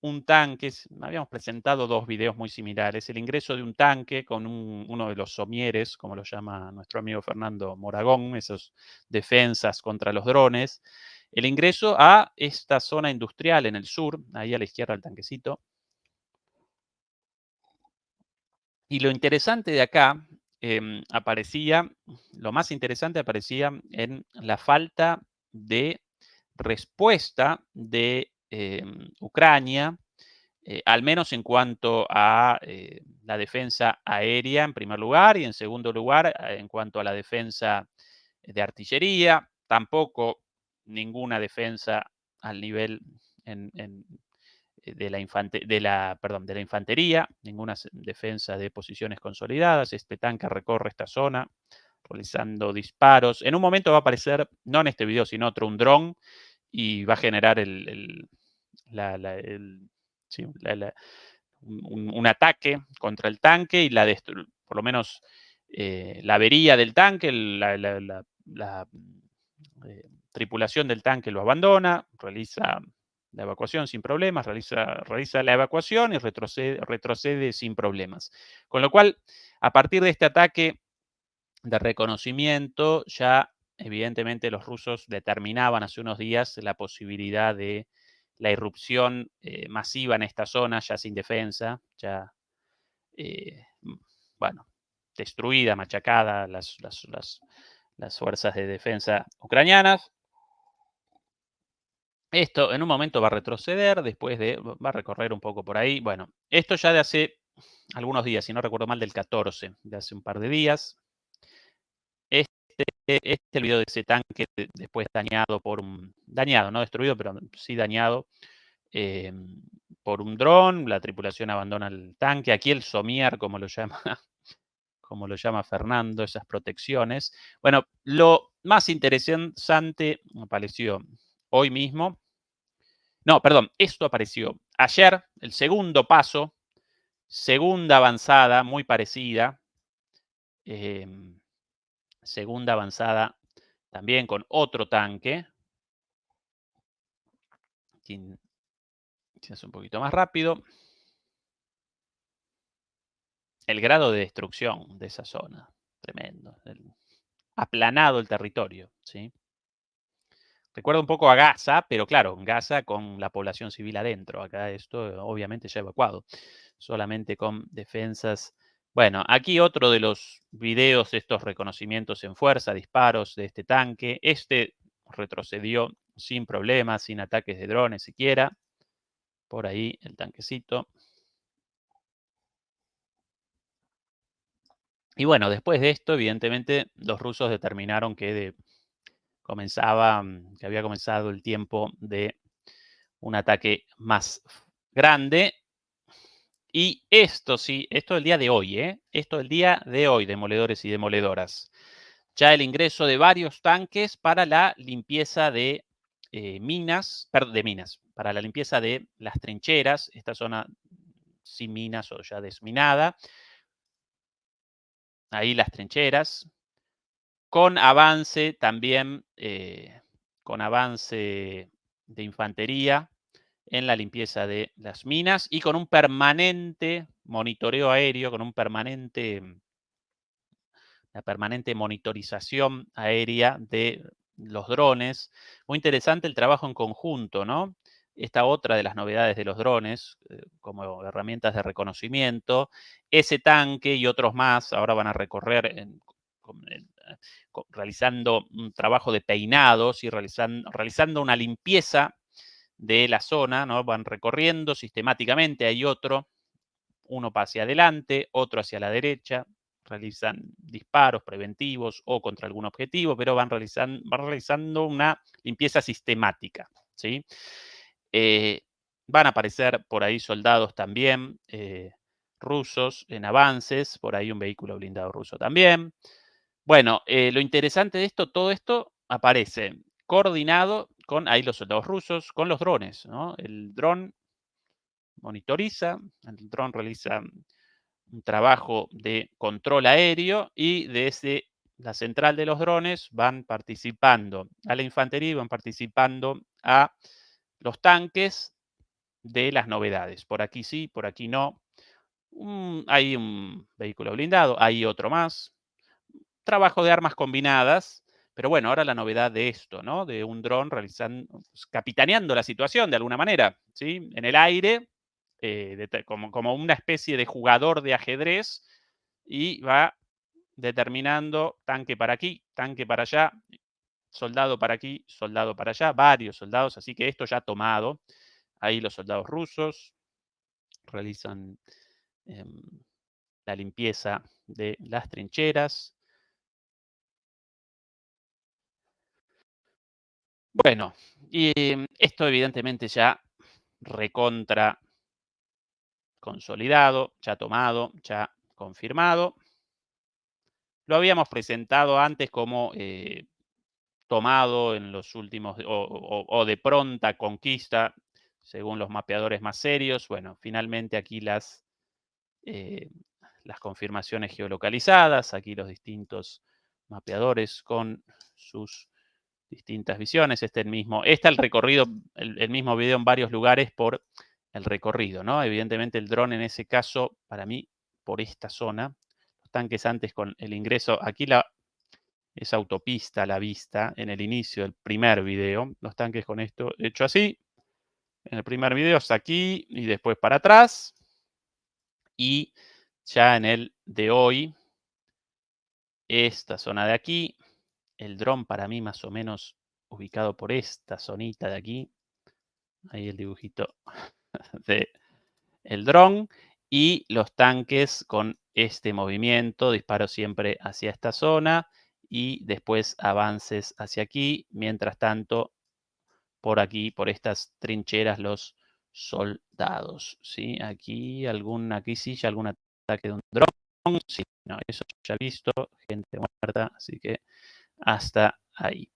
un tanque. Habíamos presentado dos videos muy similares. El ingreso de un tanque con uno de los somieres, como lo llama nuestro amigo Fernando Moragón, esas defensas contra los drones. El ingreso a esta zona industrial en el sur, ahí a la izquierda el tanquecito. Y lo interesante de acá lo más interesante aparecía en la falta de respuesta de Ucrania, al menos en cuanto a la defensa aérea en primer lugar y en segundo lugar en cuanto a la defensa de artillería, tampoco ninguna defensa al nivel de la infantería, ninguna defensa de posiciones consolidadas. Este tanque recorre esta zona realizando disparos. En un momento va a aparecer, no en este video, sino otro, un dron y va a generar un ataque contra el tanque y por lo menos la avería del tanque, la tripulación del tanque lo abandona, realiza la evacuación sin problemas, realiza la evacuación y retrocede sin problemas. Con lo cual, a partir de este ataque de reconocimiento, ya evidentemente los rusos determinaban hace unos días la posibilidad de la irrupción masiva en esta zona, ya sin defensa, ya, bueno, destruida, machacada las fuerzas de defensa ucranianas. Esto en un momento va a retroceder, después va a recorrer un poco por ahí. Bueno, esto ya de hace algunos días, si no recuerdo mal, del 14, de hace un par de días. Este es el video de ese tanque después dañado dañado, no destruido, pero sí dañado eh, por un dron. La tripulación abandona el tanque. Aquí el somier, como lo llama, como lo llama Fernando, esas protecciones. Bueno, lo más interesante apareció hoy mismo. No, perdón, esto apareció ayer, el segundo paso, segunda avanzada, muy parecida. Eh, segunda avanzada también con otro tanque. Si hace un poquito más rápido. El grado de destrucción de esa zona, tremendo. Aplanado el territorio, ¿sí? Recuerda un poco a Gaza, pero claro, en Gaza con la población civil adentro. Acá esto obviamente ya evacuado, solamente con defensas. Bueno, aquí otro de los videos de estos reconocimientos en fuerza, disparos de este tanque. Este retrocedió sin problemas, sin ataques de drones siquiera. Por ahí el tanquecito. Y bueno, después de esto, evidentemente, los rusos determinaron que que había comenzado el tiempo de un ataque más grande. Y esto sí, esto es el día de hoy, ¿eh? Esto es el día de hoy, demoledores y demoledoras. Ya el ingreso de varios tanques para la limpieza de minas, para la limpieza de las trincheras, esta zona sin minas o ya desminada. Ahí las trincheras, con avance también, con avance de infantería en la limpieza de las minas y con un permanente monitoreo aéreo, con la permanente monitorización aérea de los drones. Muy interesante el trabajo en conjunto, ¿no? Esta otra de las novedades de los drones, como herramientas de reconocimiento. Ese tanque y otros más ahora van a recorrer realizando un trabajo de peinados y realizando una limpieza de la zona, ¿no? Van recorriendo sistemáticamente, hay uno va hacia adelante, otro hacia la derecha, realizan disparos preventivos o contra algún objetivo, pero van realizando una limpieza sistemática, ¿sí? Van a aparecer por ahí soldados también rusos en avances, por ahí un vehículo blindado ruso también. Bueno, lo interesante de esto, todo esto aparece coordinado con ahí los soldados rusos, con los drones, ¿no? El dron monitoriza, el dron realiza un trabajo de control aéreo y desde la central de los drones van participando a la infantería y van participando a los tanques de las novedades. Por aquí sí, por aquí no. Hay un vehículo blindado, hay otro más. Trabajo de armas combinadas, pero bueno, ahora la novedad de esto, ¿no? De un dron realizando, pues, capitaneando la situación de alguna manera, ¿sí? En el aire, como una especie de jugador de ajedrez y va determinando tanque para aquí, tanque para allá, soldado para aquí, soldado para allá, varios soldados, así que esto ya tomado. Ahí los soldados rusos realizan em, la limpieza de las trincheras. Bueno, y esto evidentemente ya recontra consolidado, ya tomado, ya confirmado. Lo habíamos presentado antes como tomado en los últimos, o de pronta conquista, según los mapeadores más serios. Bueno, finalmente aquí las confirmaciones geolocalizadas, aquí los distintos mapeadores con sus distintas visiones. Está el recorrido, el mismo video en varios lugares por el recorrido, ¿no? Evidentemente el dron en ese caso, para mí, por esta zona, los tanques antes con el ingreso, aquí es autopista la vista en el inicio del primer video, los tanques con esto hecho así, en el primer video es aquí y después para atrás, y ya en el de hoy, esta zona de aquí, el dron para mí más o menos ubicado por esta zonita de aquí, ahí el dibujito de el dron, y los tanques con este movimiento, disparo siempre hacia esta zona y después avances hacia aquí, mientras tanto por aquí, por estas trincheras, los soldados, ¿sí? Aquí sí, ya algún ataque de un dron, sí, no, eso ya he visto, gente muerta, así que hasta ahí.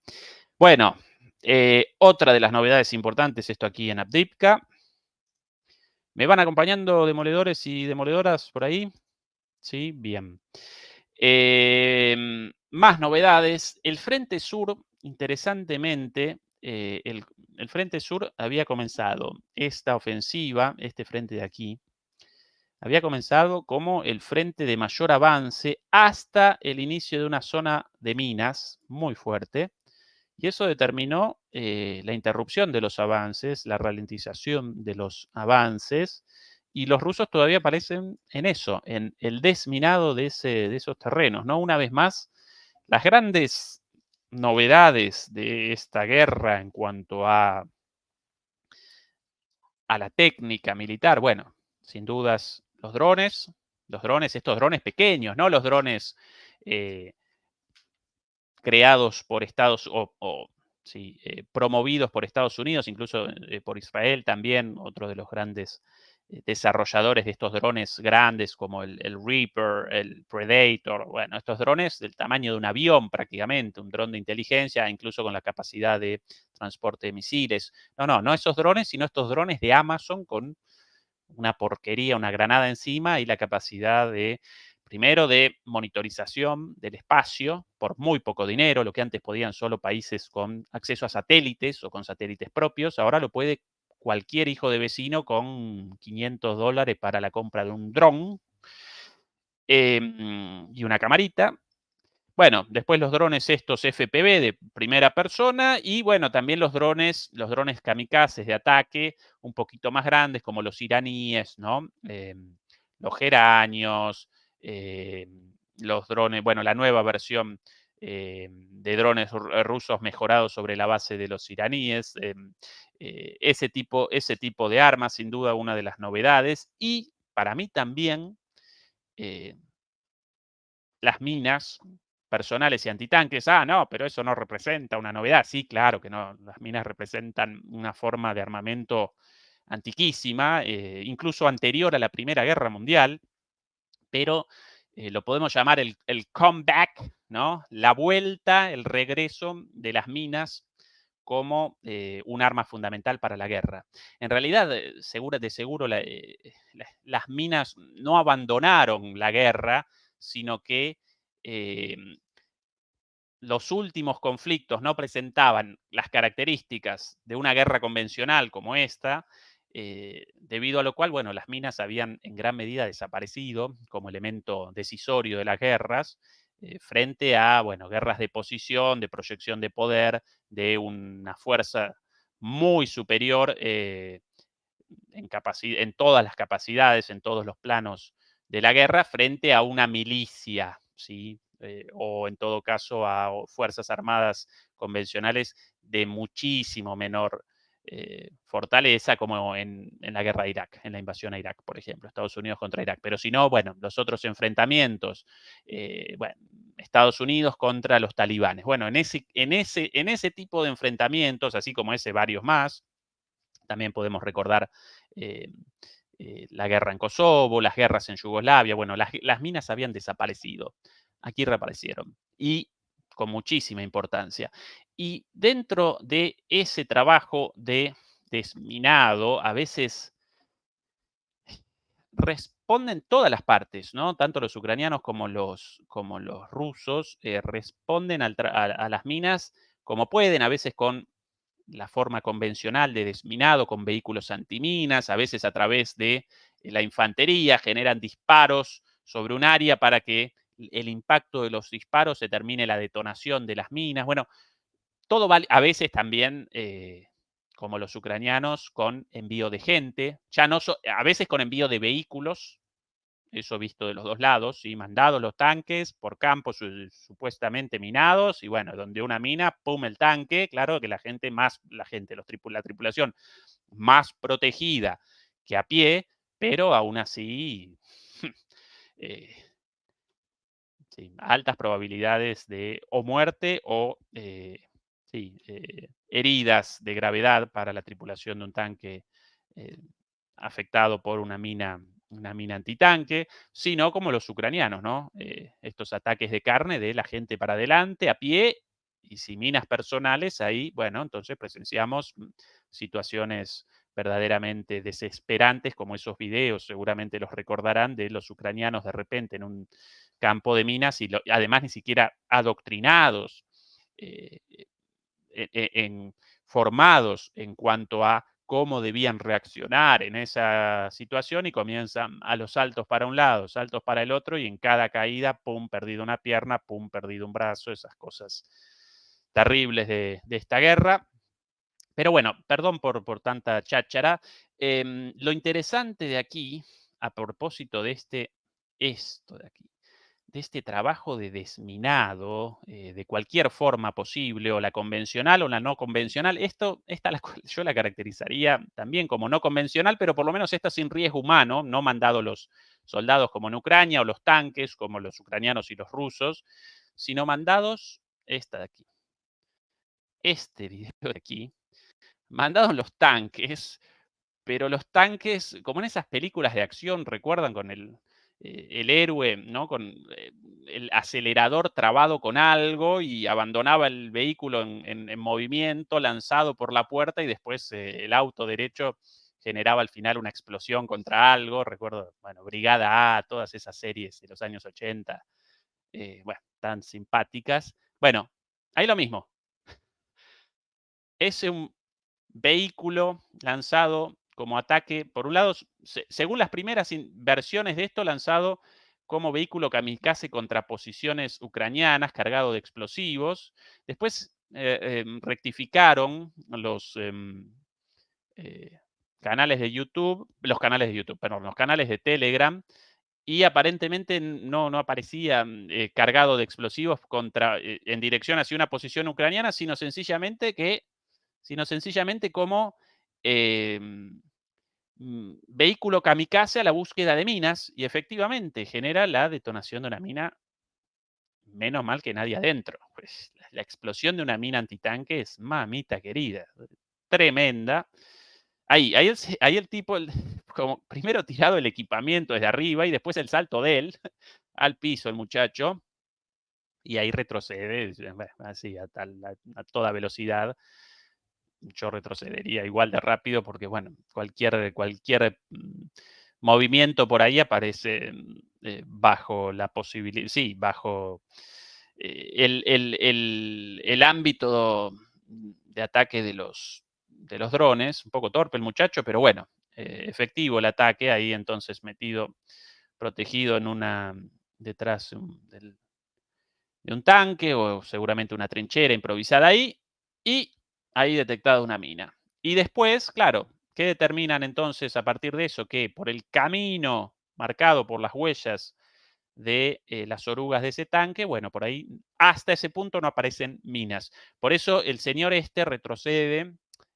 Bueno, otra de las novedades importantes, esto aquí en Avdiivka. ¿Me van acompañando demoledores y demoledoras por ahí? Sí, bien. Más novedades. El Frente Sur, interesantemente, el Frente Sur había comenzado esta ofensiva, este frente de aquí, había comenzado como el frente de mayor avance hasta el inicio de una zona de minas muy fuerte. Y eso determinó la interrupción de los avances, la ralentización de los avances, y los rusos todavía parecen en eso, en el desminado de esos terrenos, ¿no? Una vez más, las grandes novedades de esta guerra en cuanto a la técnica militar, bueno, sin dudas estos drones pequeños, no los drones eh, creados por sí, promovidos por Estados Unidos, incluso por Israel también, otro de los grandes desarrolladores de estos drones grandes como el Reaper, el Predator, bueno, estos drones del tamaño de un avión prácticamente, un dron de inteligencia, incluso con la capacidad de transporte de misiles. No esos drones, sino estos drones de Amazon con una porquería, una granada encima y la capacidad de, primero, de monitorización del espacio por muy poco dinero, lo que antes podían solo países con acceso a satélites o con satélites propios, ahora lo puede cualquier hijo de vecino con $500 para la compra de un dron y una camarita. Bueno, después los drones estos FPV de primera persona y bueno, también los drones kamikazes de ataque un poquito más grandes como los iraníes, ¿no? Los geranios, los drones, bueno, la nueva versión de drones rusos mejorados sobre la base de los iraníes, ese tipo de armas, sin duda una de las novedades y para mí también eh, las minas personales y antitanques. No, pero eso no representa una novedad. Sí, claro que no. Las minas representan una forma de armamento antiquísima, incluso anterior a la Primera Guerra Mundial, pero lo podemos llamar el comeback, ¿no? La vuelta, el regreso de las minas como un arma fundamental para la guerra. En realidad, de seguro, las minas no abandonaron la guerra, sino que eh, los últimos conflictos no presentaban las características de una guerra convencional como esta, debido a lo cual, bueno, las minas habían en gran medida desaparecido como elemento decisorio de las guerras, frente a, bueno, guerras de posición, de proyección de poder, de una fuerza muy superior en todas las capacidades, en todos los planos de la guerra, frente a una milicia, ¿sí? O en todo caso a fuerzas armadas convencionales de muchísimo menor fortaleza, como en la guerra de Irak, en la invasión a Irak, por ejemplo, Estados Unidos contra Irak. Pero si no, bueno, los otros enfrentamientos, bueno, Estados Unidos contra los talibanes. Bueno, en ese tipo de enfrentamientos, así como ese, varios más, también podemos recordar eh, la guerra en Kosovo, las guerras en Yugoslavia. Bueno, las minas habían desaparecido. Aquí reaparecieron. Y con muchísima importancia. Y dentro de ese trabajo de desminado, a veces responden todas las partes, ¿no? Tanto los ucranianos como los rusos responden a las minas como pueden, a veces con la forma convencional de desminado, con vehículos antiminas, a veces a través de la infantería, generan disparos sobre un área para que el impacto de los disparos determine la detonación de las minas. Bueno, todo vale, a veces también, como los ucranianos, con envío de gente, ya no a veces con envío de vehículos, eso visto de los dos lados, ¿sí? Mandados los tanques por campos supuestamente minados, y bueno, donde una mina, pum, el tanque, claro que la tripulación más protegida que a pie, pero aún así, eh, sí, altas probabilidades de o muerte o sí, heridas de gravedad para la tripulación de un tanque eh, afectado por una mina antitanque, sino como los ucranianos, ¿no? Estos ataques de carne de la gente para adelante, a pie, y si minas personales, ahí, bueno, entonces presenciamos situaciones verdaderamente desesperantes, como esos videos, seguramente los recordarán, de los ucranianos de repente en un campo de minas y además ni siquiera adoctrinados, eh, formados en cuanto a cómo debían reaccionar en esa situación y comienzan a los saltos para un lado, saltos para el otro y en cada caída, pum, perdido una pierna, pum, perdido un brazo, esas cosas terribles de esta guerra. Pero bueno, perdón por tanta cháchara. Lo interesante de aquí, a propósito de esto de aquí, de este trabajo de desminado, de cualquier forma posible, o la convencional o la no convencional, esta yo la caracterizaría también como no convencional, pero por lo menos esta sin riesgo humano, no mandado los soldados como en Ucrania o los tanques como los ucranianos y los rusos, sino mandados esta de aquí. Este video de aquí, mandados los tanques, pero los tanques, como en esas películas de acción, recuerdan con el héroe, ¿no? Con el acelerador trabado con algo y abandonaba el vehículo en movimiento, lanzado por la puerta y después el auto derecho generaba al final una explosión contra algo. Recuerdo, bueno, Brigada A, todas esas series de los años 80, bueno, tan simpáticas. Bueno, ahí lo mismo. Es un vehículo lanzado como ataque, por un lado, según las primeras versiones de esto, lanzado como vehículo kamikaze contra posiciones ucranianas, cargado de explosivos. Después rectificaron los eh, canales de YouTube, perdón, los canales de Telegram, y aparentemente no aparecía cargado de explosivos en dirección hacia una posición ucraniana, sino sencillamente como vehículo kamikaze a la búsqueda de minas, y efectivamente genera la detonación de una mina, menos mal que nadie adentro. Pues la explosión de una mina antitanque es mamita querida, tremenda. Ahí el tipo, como primero tirado el equipamiento desde arriba y después el salto de él al piso, el muchacho, y ahí retrocede, así a toda velocidad. Yo retrocedería igual de rápido porque, bueno, cualquier movimiento por ahí aparece bajo la posibilidad, sí, bajo el ámbito de ataque de los drones. Un poco torpe el muchacho, pero bueno, efectivo el ataque, ahí entonces metido, protegido detrás de un tanque o seguramente una trinchera improvisada ahí, y ahí detectada una mina. Y después, claro, ¿qué determinan entonces a partir de eso? Que por el camino marcado por las huellas de las orugas de ese tanque, bueno, por ahí hasta ese punto no aparecen minas. Por eso el señor este retrocede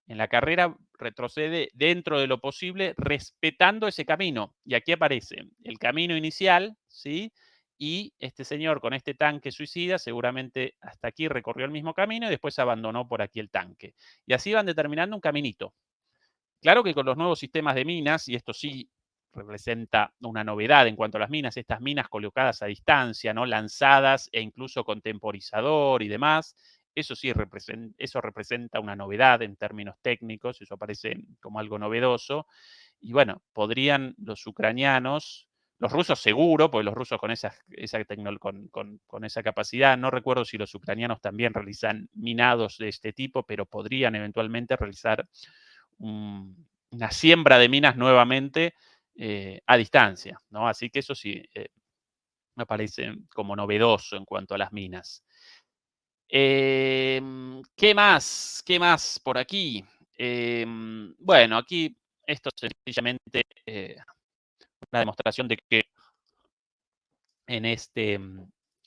en la carrera, retrocede dentro de lo posible, respetando ese camino. Y aquí aparece el camino inicial, ¿sí? Y este señor con este tanque suicida seguramente hasta aquí recorrió el mismo camino y después abandonó por aquí el tanque. Y así van determinando un caminito. Claro que con los nuevos sistemas de minas, y esto sí representa una novedad en cuanto a las minas, estas minas colocadas a distancia, ¿no? Lanzadas e incluso con temporizador y demás, eso sí eso representa una novedad en términos técnicos, eso aparece como algo novedoso. Y bueno, podrían Los rusos seguro, porque los rusos con con esa capacidad, no recuerdo si los ucranianos también realizan minados de este tipo, pero podrían eventualmente realizar una siembra de minas nuevamente a distancia, ¿no? Así que eso sí, me parece como novedoso en cuanto a las minas. ¿Qué más? ¿Qué más por aquí? Bueno, aquí esto sencillamente una demostración de que en este,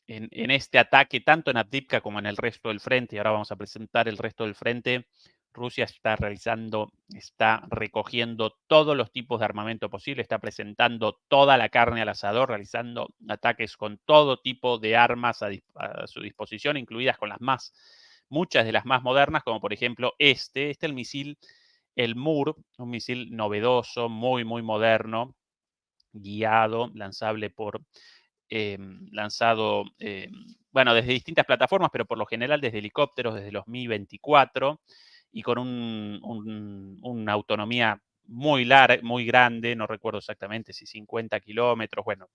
en este ataque, tanto en Avdiivka como en el resto del frente, y ahora vamos a presentar el resto del frente, Rusia está recogiendo todos los tipos de armamento posible, está presentando toda la carne al asador, realizando ataques con todo tipo de armas a su disposición, incluidas con muchas de las más modernas, como por ejemplo el misil, el MUR, un misil novedoso, muy, muy moderno, guiado, lanzable lanzado, bueno, desde distintas plataformas, pero por lo general desde helicópteros, desde los Mi-24, y con una autonomía muy grande, no recuerdo exactamente si 50 kilómetros, bueno,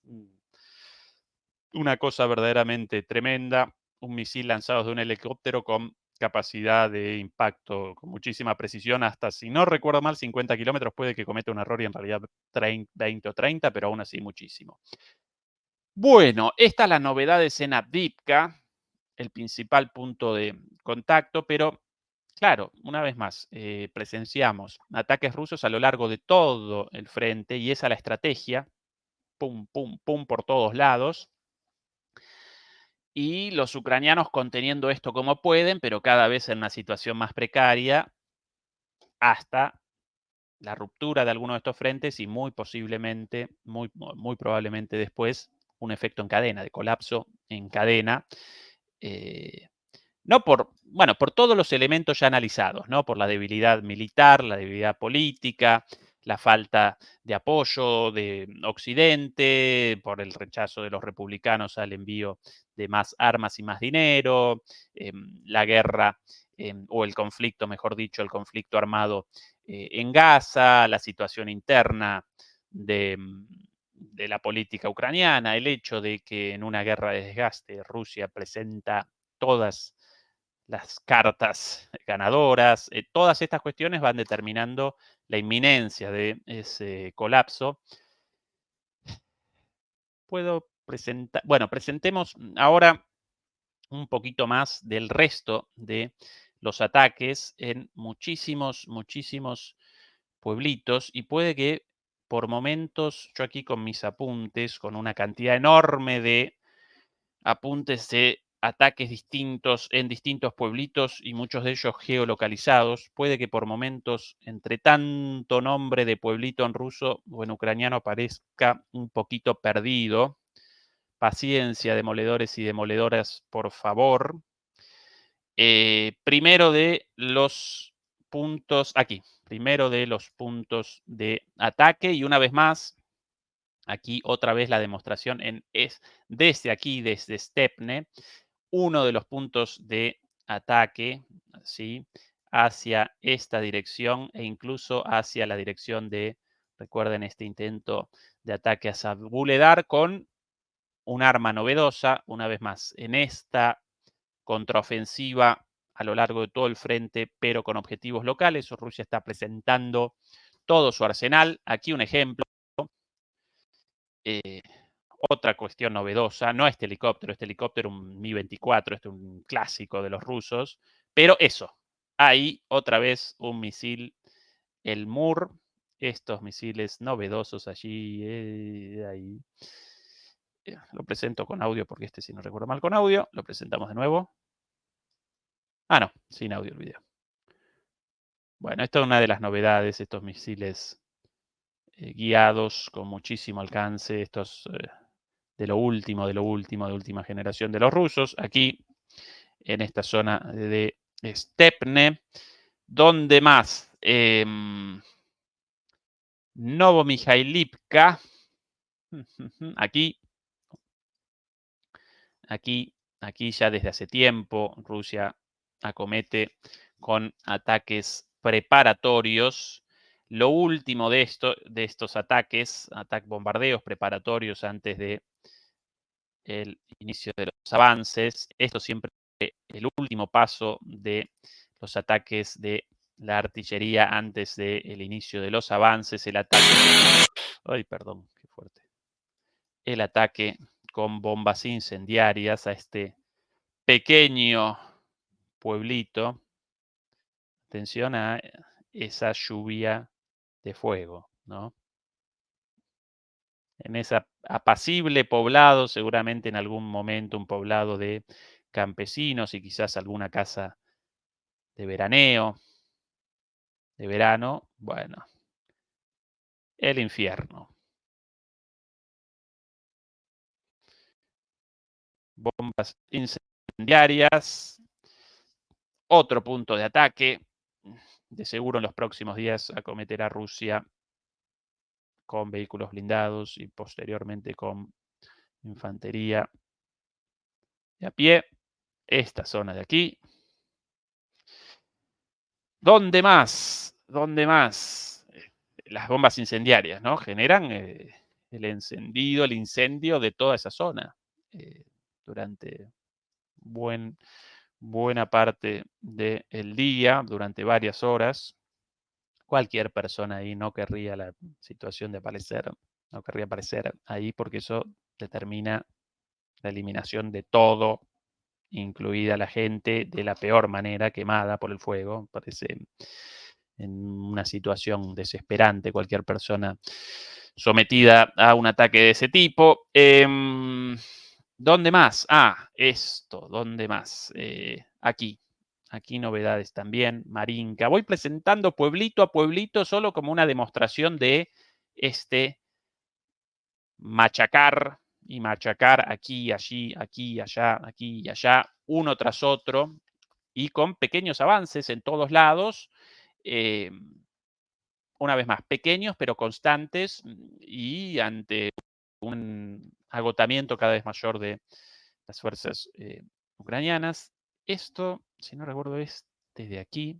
una cosa verdaderamente tremenda, un misil lanzado de un helicóptero con capacidad de impacto con muchísima precisión, hasta, si no recuerdo mal, 50 kilómetros, puede que cometa un error y en realidad 20 o 30, pero aún así muchísimo. Bueno, estas las novedades en Avdiivka, el principal punto de contacto, pero claro, una vez más, presenciamos ataques rusos a lo largo de todo el frente y esa es la estrategia, pum, pum, pum, por todos lados. Y los ucranianos conteniendo esto como pueden, pero cada vez en una situación más precaria, hasta la ruptura de alguno de estos frentes y muy posiblemente, muy probablemente después, un efecto en cadena, de colapso en cadena. Eh, no bueno, por todos los elementos ya analizados, ¿no? Por la debilidad militar, la debilidad política, la falta de apoyo de Occidente, por el rechazo de los republicanos al envío de más armas y más dinero, la guerra o el conflicto, mejor dicho, el conflicto armado en Gaza, la situación interna de la política ucraniana, el hecho de que en una guerra de desgaste Rusia presenta todas las cartas ganadoras, todas estas cuestiones van determinando la inminencia de ese colapso. Puedo presentar, bueno, presentemos ahora un poquito más del resto de los ataques en muchísimos pueblitos y puede que por momentos, yo aquí con mis apuntes, con una cantidad enorme de apuntes de ataques distintos en distintos pueblitos y muchos de ellos geolocalizados. Puede que por momentos, entre tanto nombre de pueblito en ruso o en ucraniano, parezca un poquito perdido. Paciencia, demoledores y demoledoras, por favor. Primero de los puntos, aquí, primero de los puntos de ataque y una vez más, aquí otra vez la demostración es desde aquí, desde Stepne, uno de los puntos de ataque, ¿sí? Hacia esta dirección e incluso hacia la dirección de, recuerden este intento de ataque a Sabuledar con un arma novedosa, una vez más, en esta contraofensiva a lo largo de todo el frente, pero con objetivos locales. Rusia está presentando todo su arsenal. Aquí un ejemplo. Eh, Otra cuestión novedosa, no este helicóptero, un Mi-24, este es un clásico de los rusos, pero eso, ahí otra vez un misil, el MUR, estos misiles novedosos allí, ahí. Lo presento con audio porque si no recuerdo mal con audio, lo presentamos de nuevo. Ah, no, sin audio el video. Bueno, esta es una de las novedades, estos misiles guiados con muchísimo alcance, estos de última generación de los rusos, aquí en esta zona de Stepne, donde más Novomijailivka, aquí, aquí ya desde hace tiempo Rusia acomete con ataques preparatorios Lo último de estos ataques, bombardeos preparatorios antes de el inicio de los avances. Esto siempre fue el último paso de los ataques de la artillería antes del inicio de los avances. El ataque. Ay, perdón, qué fuerte. El ataque con bombas incendiarias a este pequeño pueblito. Atención a esa lluvia de fuego, ¿no? En ese apacible poblado, seguramente en algún momento un poblado de campesinos y quizás alguna casa de veraneo, de verano, bueno, el infierno. Bombas incendiarias, otro punto de ataque. De seguro en los próximos días acometerá Rusia con vehículos blindados y posteriormente con infantería de a pie. Esta zona de aquí. ¿Dónde más? ¿Dónde más? Las bombas incendiarias, ¿no? Generan el encendido, el incendio de toda esa zona durante buena parte del día, durante varias horas. Cualquier persona ahí no querría la situación de aparecer, no querría aparecer ahí porque eso determina la eliminación de todo, incluida la gente, de la peor manera, quemada por el fuego. Parece en una situación desesperante cualquier persona sometida a un ataque de ese tipo. ¿Dónde más? Esto, ¿dónde más? Aquí. Aquí novedades también, Marinka. Voy presentando pueblito a pueblito solo como una demostración de este machacar y machacar aquí, allí, aquí, allá, aquí y allá, uno tras otro, y con pequeños avances en todos lados. Una vez más, pequeños pero constantes y ante un agotamiento cada vez mayor de las fuerzas ucranianas. Esto, si no recuerdo, es desde aquí.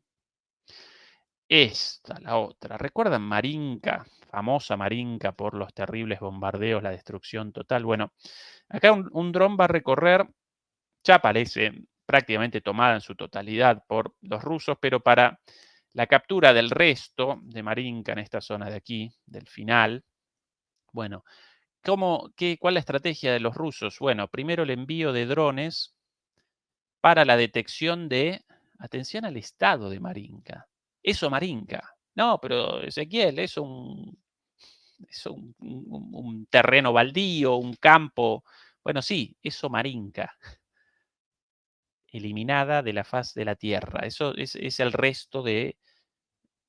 Esta, la otra. ¿Recuerdan Marinka? Famosa Marinka por los terribles bombardeos, la destrucción total. Bueno, acá un dron va a recorrer, ya parece prácticamente tomada en su totalidad por los rusos, pero para la captura del resto de Marinka en esta zona de aquí, del final, bueno, ¿cuál es la estrategia de los rusos? Bueno, primero el envío de drones para la detección de, atención al estado de Marinka. Eso Marinka. No, pero Ezequiel, es un terreno baldío, un campo. Bueno, sí, eso Marinka. Eliminada de la faz de la tierra. Eso es el resto de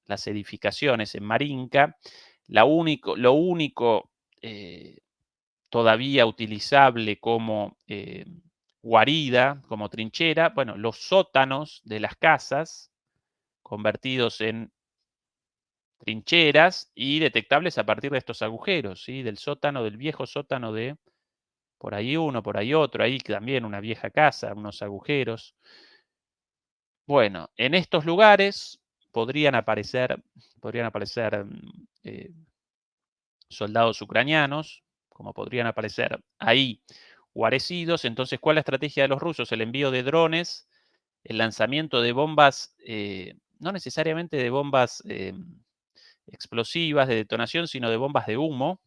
las edificaciones en Marinka. Lo único todavía utilizable como guarida, como trinchera, bueno, los sótanos de las casas convertidos en trincheras y detectables a partir de estos agujeros, ¿sí? Del sótano, del viejo sótano de por ahí uno, por ahí otro, ahí también una vieja casa, unos agujeros. Bueno, en estos lugares podrían aparecer soldados ucranianos, como podrían aparecer ahí guarecidos. Entonces, ¿cuál es la estrategia de los rusos? El envío de drones, el lanzamiento de bombas, no necesariamente de bombas explosivas de detonación, sino de bombas de humo.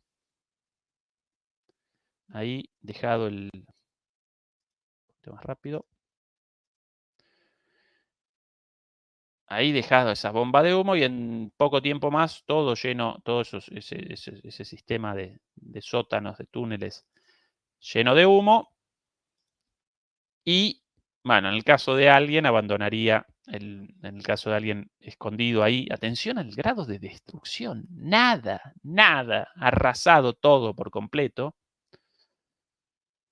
Ahí dejado el... Un poquito más rápido. Ahí dejado esa bomba de humo y en poco tiempo más todo lleno, todo ese sistema de sótanos, de túneles lleno de humo. Y, bueno, en el caso de alguien abandonaría, en el caso de alguien escondido ahí, atención al grado de destrucción, nada, arrasado todo por completo.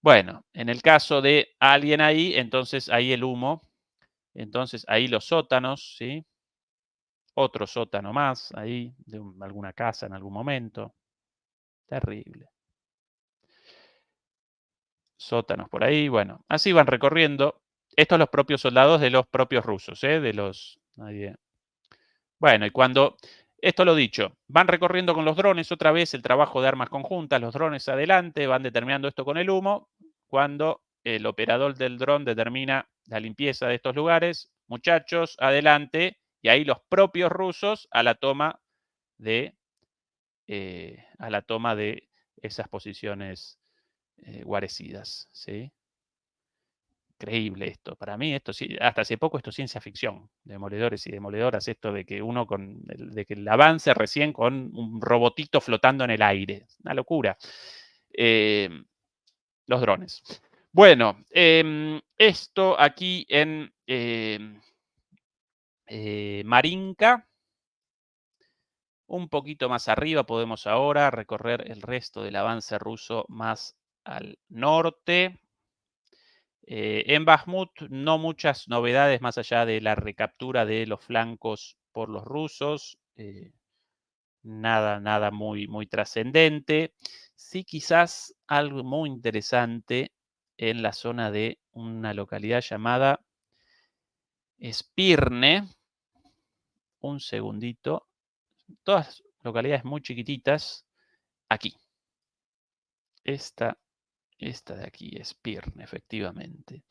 Bueno, en el caso de alguien ahí, entonces ahí el humo, entonces ahí los sótanos, ¿sí? Otro sótano más ahí, de alguna casa en algún momento. Terrible. Sótanos por ahí, bueno, así van recorriendo. Estos los propios soldados de los propios rusos, de los... Bueno, y cuando Esto lo dicho, van recorriendo con los drones otra vez el trabajo de armas conjuntas, los drones adelante, van determinando esto con el humo. Cuando el operador del dron determina la limpieza de estos lugares, muchachos, adelante, y ahí los propios rusos a la toma de, esas posiciones guarecidas, ¿sí? Increíble esto. Para mí, esto sí, hasta hace poco esto es ciencia ficción. Demoledores y demoledoras, esto de que de que el avance recién con un robotito flotando en el aire. Una locura. Los drones. Bueno, esto aquí en Marinka. Un poquito más arriba podemos ahora recorrer el resto del avance ruso más al norte. En Bakhmut no muchas novedades más allá de la recaptura de los flancos por los rusos. Nada muy, muy trascendente. Sí, quizás algo muy interesante en la zona de una localidad llamada Spirne. Un segundito. Todas localidades muy chiquititas. Aquí. Esta de aquí, Spirne, efectivamente.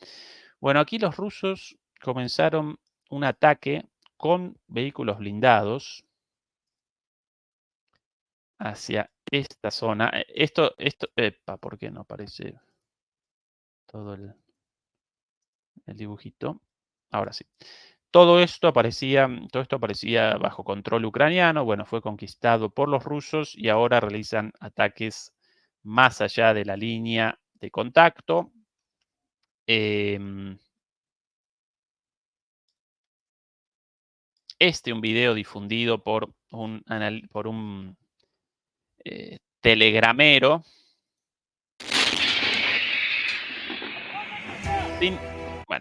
Bueno, aquí los rusos comenzaron un ataque con vehículos blindados hacia esta zona. Epa, ¿por qué no aparece todo el dibujito? Ahora sí. Todo esto aparecía bajo control ucraniano. Bueno, fue conquistado por los rusos y ahora realizan ataques más allá de la línea de contacto. Un video difundido por un telegramero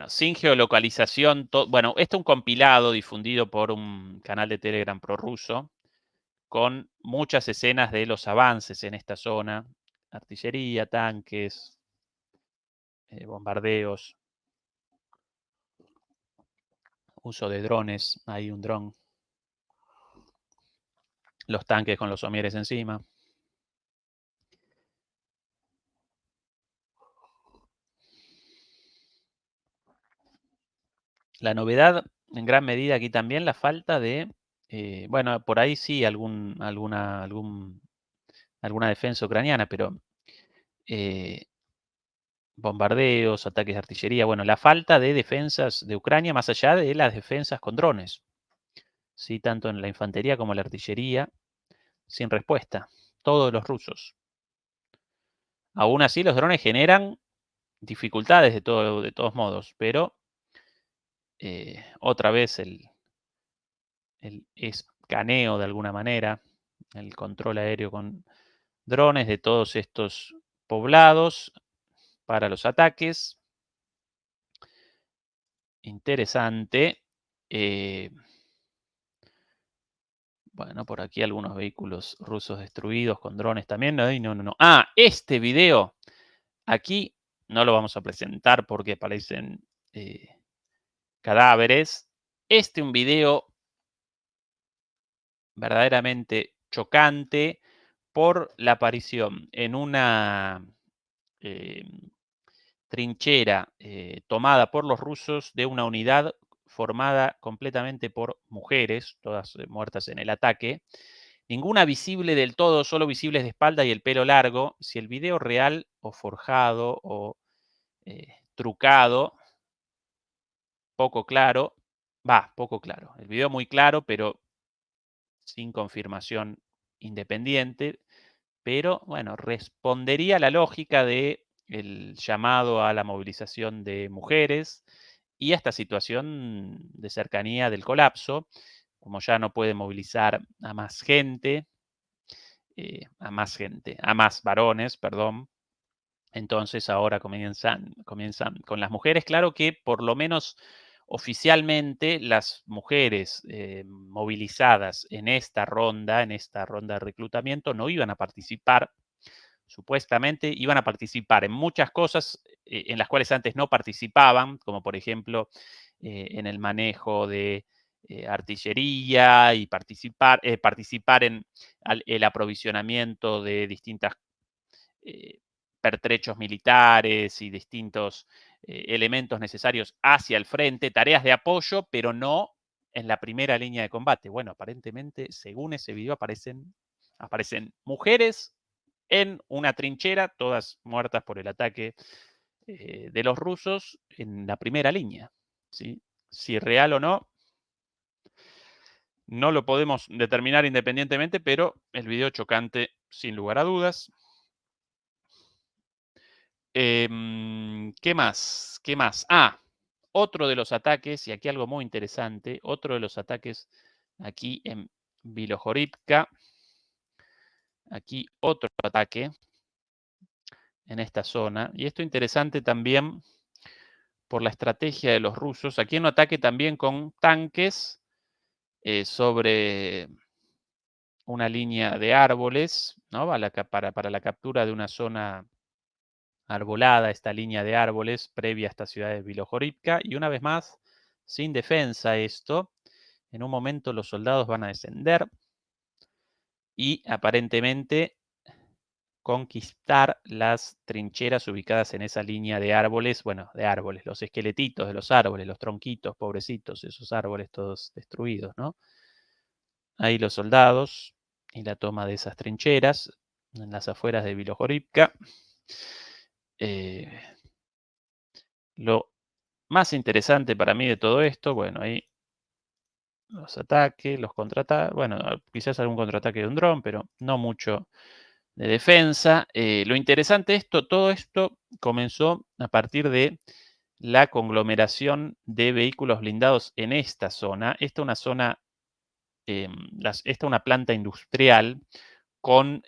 sin geolocalización. Bueno, esto es un compilado difundido por un canal de Telegram prorruso con muchas escenas de los avances en esta zona. Artillería, tanques, bombardeos, uso de drones. Hay un dron. Los tanques con los somieres encima. La novedad, en gran medida aquí también, la falta de, bueno, por ahí sí alguna defensa ucraniana, pero bombardeos, ataques de artillería, bueno, la falta de defensas de Ucrania más allá de las defensas con drones, ¿sí? Tanto en la infantería como en la artillería, sin respuesta, todos los rusos. Aún así, los drones generan dificultades de todos modos, pero otra vez el escaneo de alguna manera, el control aéreo con drones de todos estos poblados para los ataques. Interesante. Bueno, por aquí algunos vehículos rusos destruidos con drones también. No. Este video aquí no lo vamos a presentar porque aparecen cadáveres. Un video verdaderamente chocante por la aparición en una trinchera tomada por los rusos de una unidad formada completamente por mujeres, todas muertas en el ataque. Ninguna visible del todo, solo visibles de espalda y el pelo largo. Si el video real o forjado o trucado, poco claro. Poco claro. El video muy claro, pero sin confirmación independiente. Pero bueno, respondería a la lógica de el llamado a la movilización de mujeres y a esta situación de cercanía del colapso, como ya no puede movilizar a más gente, a más varones, perdón. Entonces ahora comienzan con las mujeres. Claro que por lo menos oficialmente las mujeres movilizadas en esta ronda de reclutamiento, no iban a participar. Supuestamente iban a participar en muchas cosas en las cuales antes no participaban, como por ejemplo en el manejo de artillería y participar en el aprovisionamiento de distintas pertrechos militares y distintos elementos necesarios hacia el frente, tareas de apoyo, pero no en la primera línea de combate. Bueno, aparentemente, según ese video, aparecen mujeres en una trinchera, todas muertas por el ataque de los rusos en la primera línea. ¿Sí? Si real o no, no lo podemos determinar independientemente, pero el video chocante, sin lugar a dudas. ¿Qué más? ¿Qué más? Otro de los ataques, y aquí algo muy interesante, otro de los ataques aquí en Bilohorivka. Aquí otro ataque en esta zona. Y esto interesante también por la estrategia de los rusos. Aquí un ataque también con tanques sobre una línea de árboles, ¿no? Para la captura de una zona arbolada, esta línea de árboles previa a esta ciudad de Bilohorivka. Y una vez más, sin defensa esto. En un momento los soldados van a descender y aparentemente conquistar las trincheras ubicadas en esa línea de árboles, bueno, de árboles, los esqueletitos de los árboles, los tronquitos, pobrecitos, esos árboles todos destruidos, ¿no? Ahí los soldados y la toma de esas trincheras en las afueras de Bilohorivka. Lo más interesante para mí de todo esto, bueno, ahí los ataques, los contraataques, bueno, quizás algún contraataque de un dron, pero no mucho de defensa. Lo interesante de todo esto comenzó a partir de la conglomeración de vehículos blindados en esta zona. Esta es una zona, esta es una planta industrial con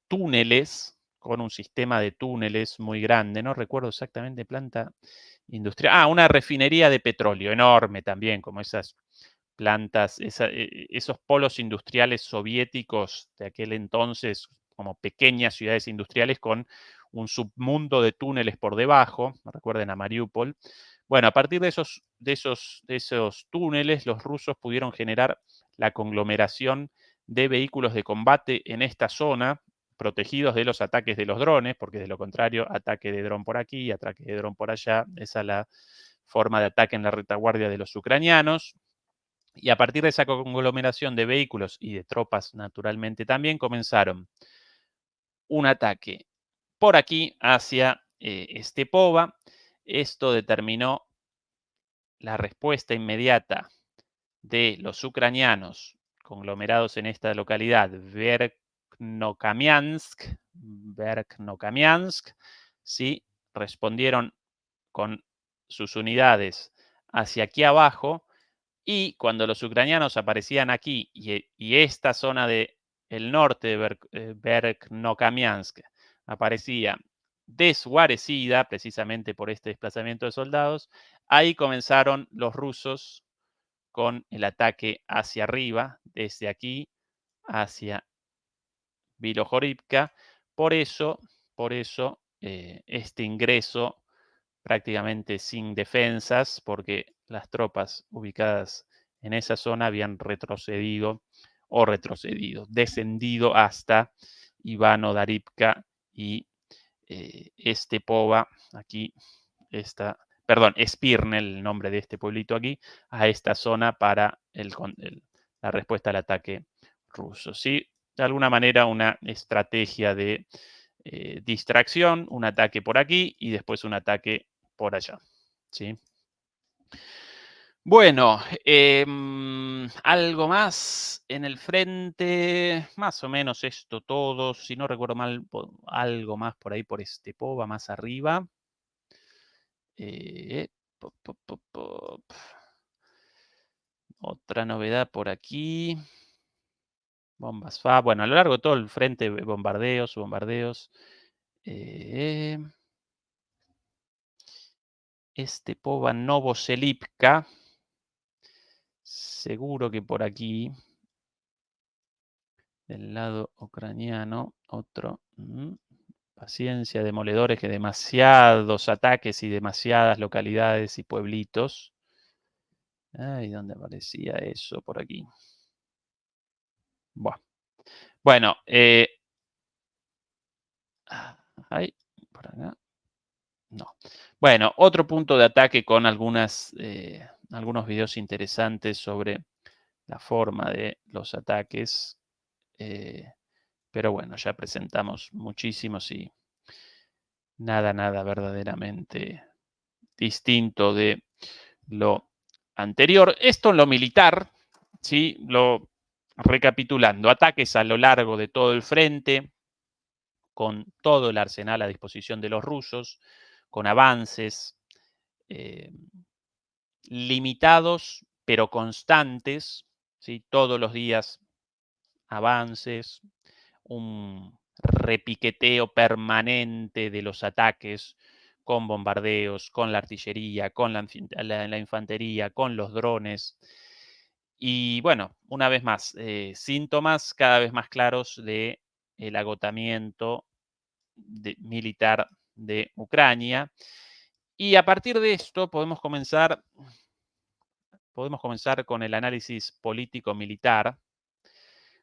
túneles, con un sistema de túneles muy grande. No recuerdo exactamente planta industrial. Una refinería de petróleo enorme también, como esas plantas, esos polos industriales soviéticos de aquel entonces, como pequeñas ciudades industriales con un submundo de túneles por debajo, recuerden a Mariupol. Bueno, a partir de esos túneles, los rusos pudieron generar la conglomeración de vehículos de combate en esta zona, protegidos de los ataques de los drones, porque de lo contrario, ataque de dron por aquí, ataque de dron por allá, esa es la forma de ataque en la retaguardia de los ucranianos. Y a partir de esa conglomeración de vehículos y de tropas, naturalmente también, comenzaron un ataque por aquí hacia Stepova. Esto determinó la respuesta inmediata de los ucranianos conglomerados en esta localidad, Verkhnokamiansk, ¿sí? Respondieron con sus unidades hacia aquí abajo. Y cuando los ucranianos aparecían aquí y esta zona del norte de Verkhnokamiansk aparecía desguarecida precisamente por este desplazamiento de soldados, ahí comenzaron los rusos con el ataque hacia arriba, desde aquí hacia Bilohorivka. Por eso este ingreso prácticamente sin defensas, porque las tropas ubicadas en esa zona habían descendido hasta Ivano-Darivka y Stepova, aquí está, perdón, Spirnel, el nombre de este pueblito aquí, a esta zona para la respuesta al ataque ruso. ¿Sí? De alguna manera una estrategia de distracción, un ataque por aquí y después un ataque por allá. ¿Sí? Bueno, algo más en el frente, más o menos esto todo, si no recuerdo mal, algo más por ahí por Stepova, más arriba. Pop, pop, pop, pop. Otra novedad por aquí. Bombas FA. Bueno, a lo largo de todo el frente, bombardeos. Stepova Novoselivka. Seguro que por aquí, del lado ucraniano, otro. Paciencia, demoledores, que demasiados ataques y demasiadas localidades y pueblitos. Ay, ¿dónde aparecía eso? Por aquí. Buah. Bueno, ahí, por acá. No. Bueno, otro punto de ataque con algunos videos interesantes sobre la forma de los ataques. eh, pero bueno, ya presentamos muchísimos y nada verdaderamente distinto de lo anterior. Esto en lo militar, ¿sí? Recapitulando, ataques a lo largo de todo el frente, con todo el arsenal a disposición de los rusos, con avances eh, limitados pero constantes, ¿sí? Todos los días avances, un repiqueteo permanente de los ataques con bombardeos, con la artillería, con la infantería, con los drones. Y bueno, una vez más, síntomas cada vez más claros de el agotamiento militar de Ucrania. Y a partir de esto podemos comenzar con el análisis político-militar,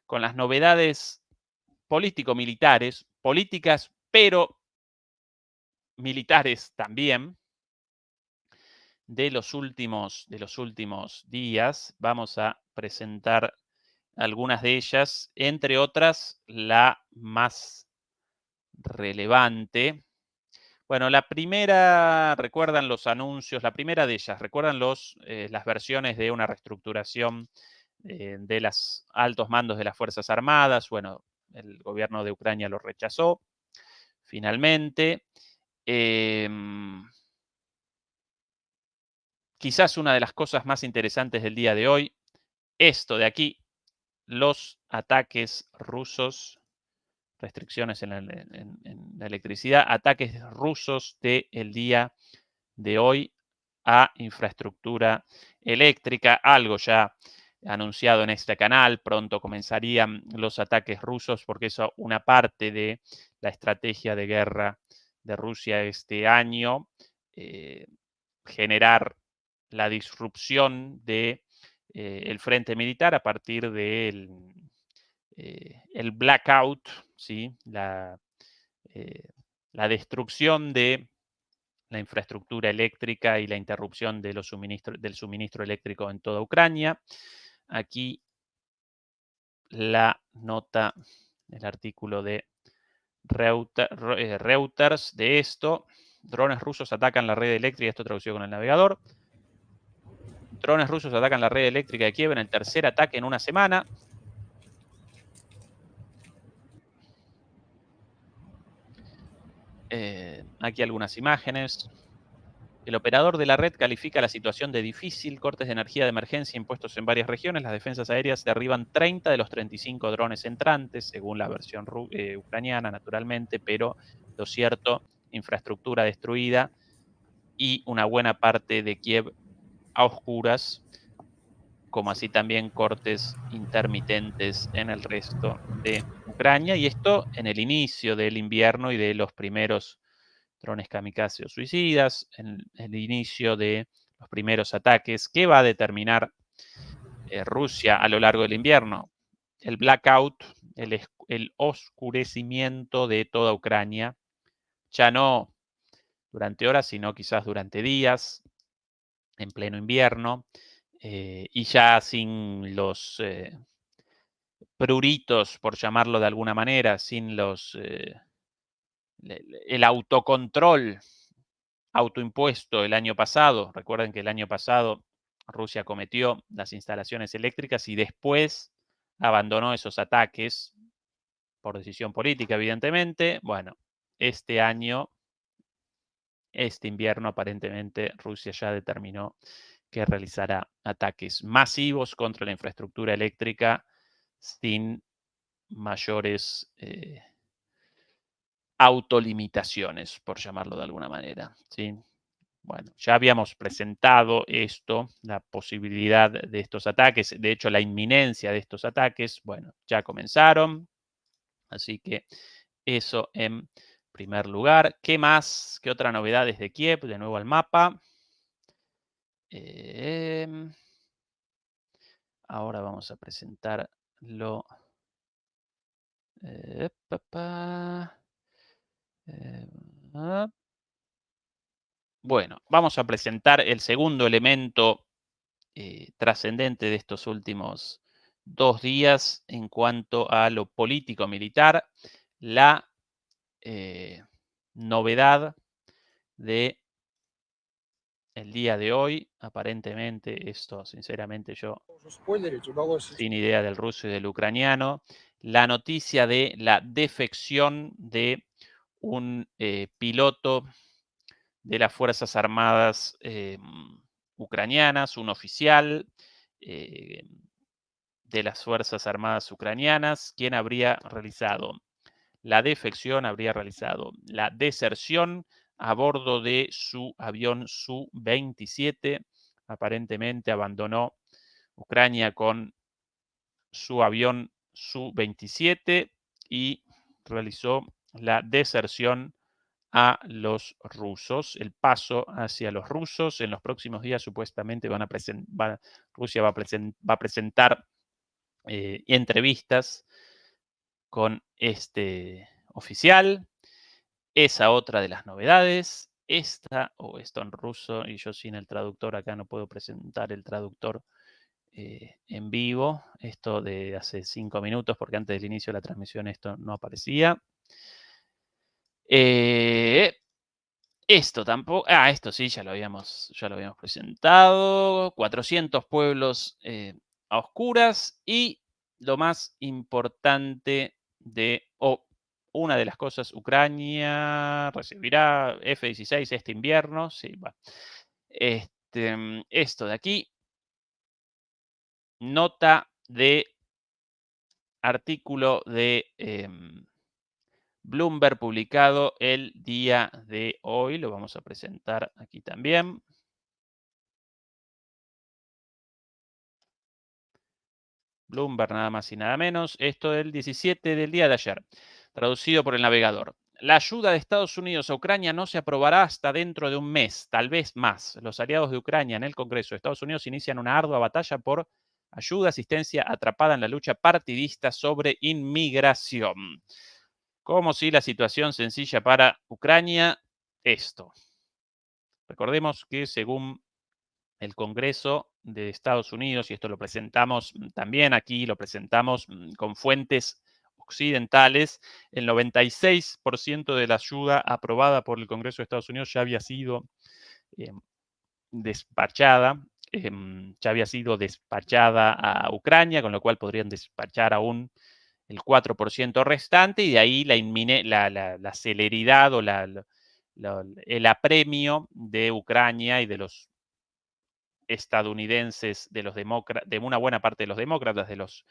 con las novedades político-militares, políticas, pero militares también, de los últimos días. Vamos a presentar algunas de ellas, entre otras, la más relevante. Bueno, la primera, recuerdan los anuncios, la primera de ellas, recuerdan las versiones de una reestructuración de los altos mandos de las Fuerzas Armadas. Bueno, el gobierno de Ucrania lo rechazó finalmente. Quizás una de las cosas más interesantes del día de hoy, esto de aquí, los ataques rusos, restricciones en la electricidad, ataques rusos del día de hoy a infraestructura eléctrica, algo ya anunciado en este canal. Pronto comenzarían los ataques rusos porque es una parte de la estrategia de guerra de Rusia este año, generar la disrupción de el frente militar a partir del el blackout, ¿sí? Eh, la destrucción de la infraestructura eléctrica y la interrupción del suministro eléctrico en toda Ucrania. Aquí la nota, el artículo de Reuters de esto. Drones rusos atacan la red eléctrica, esto traducido con el navegador. Drones rusos atacan la red eléctrica de Kiev en el tercer ataque en una semana. Aquí algunas imágenes. El operador de la red califica la situación de difícil, cortes de energía de emergencia impuestos en varias regiones. Las defensas aéreas derriban 30 de los 35 drones entrantes, según la versión ucraniana, naturalmente, pero lo cierto, infraestructura destruida y una buena parte de Kiev a oscuras, como así también cortes intermitentes en el resto de Ucrania. Y esto en el inicio del invierno y de los primeros drones kamikaze o suicidas, en el inicio de los primeros ataques. ¿Qué va a determinar Rusia a lo largo del invierno? El blackout, el oscurecimiento de toda Ucrania, ya no durante horas, sino quizás durante días, en pleno invierno, y ya sin los pruritos, por llamarlo de alguna manera, sin el autocontrol autoimpuesto el año pasado. Recuerden que el año pasado Rusia cometió las instalaciones eléctricas y después abandonó esos ataques por decisión política, evidentemente. Bueno, este año, este invierno, aparentemente Rusia ya determinó que realizará ataques masivos contra la infraestructura eléctrica sin mayores autolimitaciones, por llamarlo de alguna manera, ¿sí? Bueno, ya habíamos presentado esto, la posibilidad de estos ataques, de hecho la inminencia de estos ataques. Bueno, ya comenzaron, así que eso en primer lugar. ¿Qué más? ¿Qué otra novedad desde Kiev? De nuevo al mapa. Ahora vamos a presentarlo. Ah. Bueno, vamos a presentar el segundo elemento trascendente de estos últimos 2 días en cuanto a lo político-militar, la novedad de el día de hoy. Aparentemente, esto sinceramente yo sin idea del ruso y del ucraniano, la noticia de la defección de un piloto de las Fuerzas Armadas ucranianas, un oficial eh, de las Fuerzas Armadas ucranianas, quien habría realizado la defección, habría realizado la deserción a bordo de su avión Su-27. Aparentemente abandonó Ucrania con su avión Su-27 y realizó la deserción a los rusos, el paso hacia los rusos. En los próximos días supuestamente Rusia va a presentar entrevistas con este oficial. Esa otra de las novedades. Esto en ruso, y yo sin el traductor acá no puedo presentar el traductor en vivo. Esto de hace 5 minutos, porque antes del inicio de la transmisión esto no aparecía. Esto tampoco. Esto sí, ya lo habíamos presentado. 400 pueblos a oscuras. Y lo más importante una de las cosas, Ucrania recibirá F-16 este invierno. Sí, va. Esto de aquí. Nota de artículo de Bloomberg publicado el día de hoy. Lo vamos a presentar aquí también. Bloomberg, nada más y nada menos. Esto del 17 del día de ayer, traducido por el navegador. La ayuda de Estados Unidos a Ucrania no se aprobará hasta dentro de un mes, tal vez más. Los aliados de Ucrania en el Congreso de Estados Unidos inician una ardua batalla por ayuda, asistencia atrapada en la lucha partidista sobre inmigración. Como si la situación sencilla para Ucrania, esto. Recordemos que según el Congreso de Estados Unidos, y esto lo presentamos también aquí, lo presentamos con fuentes occidentales, el 96% de la ayuda aprobada por el Congreso de Estados Unidos ya había sido despachada, a Ucrania, con lo cual podrían despachar aún el 4% restante, y de ahí la celeridad o el apremio de Ucrania y de los estadounidenses, de una buena parte de los demócratas, de los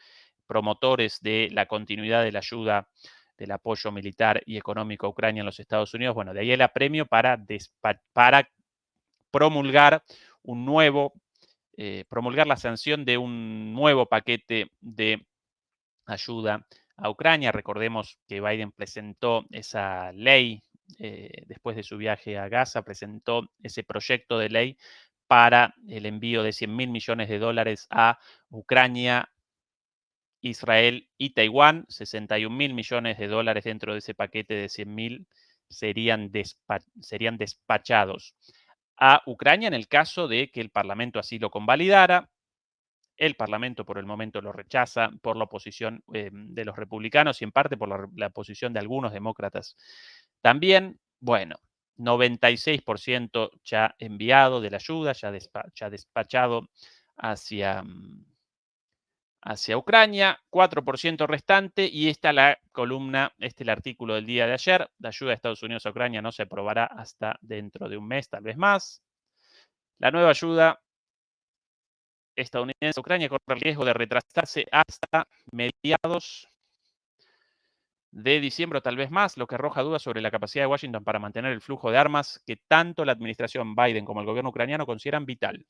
promotores de la continuidad de la ayuda, del apoyo militar y económico a Ucrania en los Estados Unidos. Bueno, de ahí el apremio para promulgar promulgar la sanción de un nuevo paquete de ayuda a Ucrania. Recordemos que Biden presentó esa ley después de su viaje a Gaza, presentó ese proyecto de ley para el envío de 100.000 millones de dólares a Ucrania, Israel y Taiwán. 61.000 millones de dólares dentro de ese paquete de 100.000 serían despachados a Ucrania en el caso de que el Parlamento así lo convalidara. El Parlamento por el momento lo rechaza por la oposición de los republicanos y en parte por la posición de algunos demócratas también. Bueno, 96% ya enviado de la ayuda, ya despachado hacia Ucrania, 4% restante, y esta la columna, el artículo del día de ayer. La ayuda de Estados Unidos a Ucrania no se aprobará hasta dentro de un mes, tal vez más. La nueva ayuda estadounidense a Ucrania corre el riesgo de retrasarse hasta mediados de diciembre o tal vez más, lo que arroja dudas sobre la capacidad de Washington para mantener el flujo de armas que tanto la administración Biden como el gobierno ucraniano consideran vital.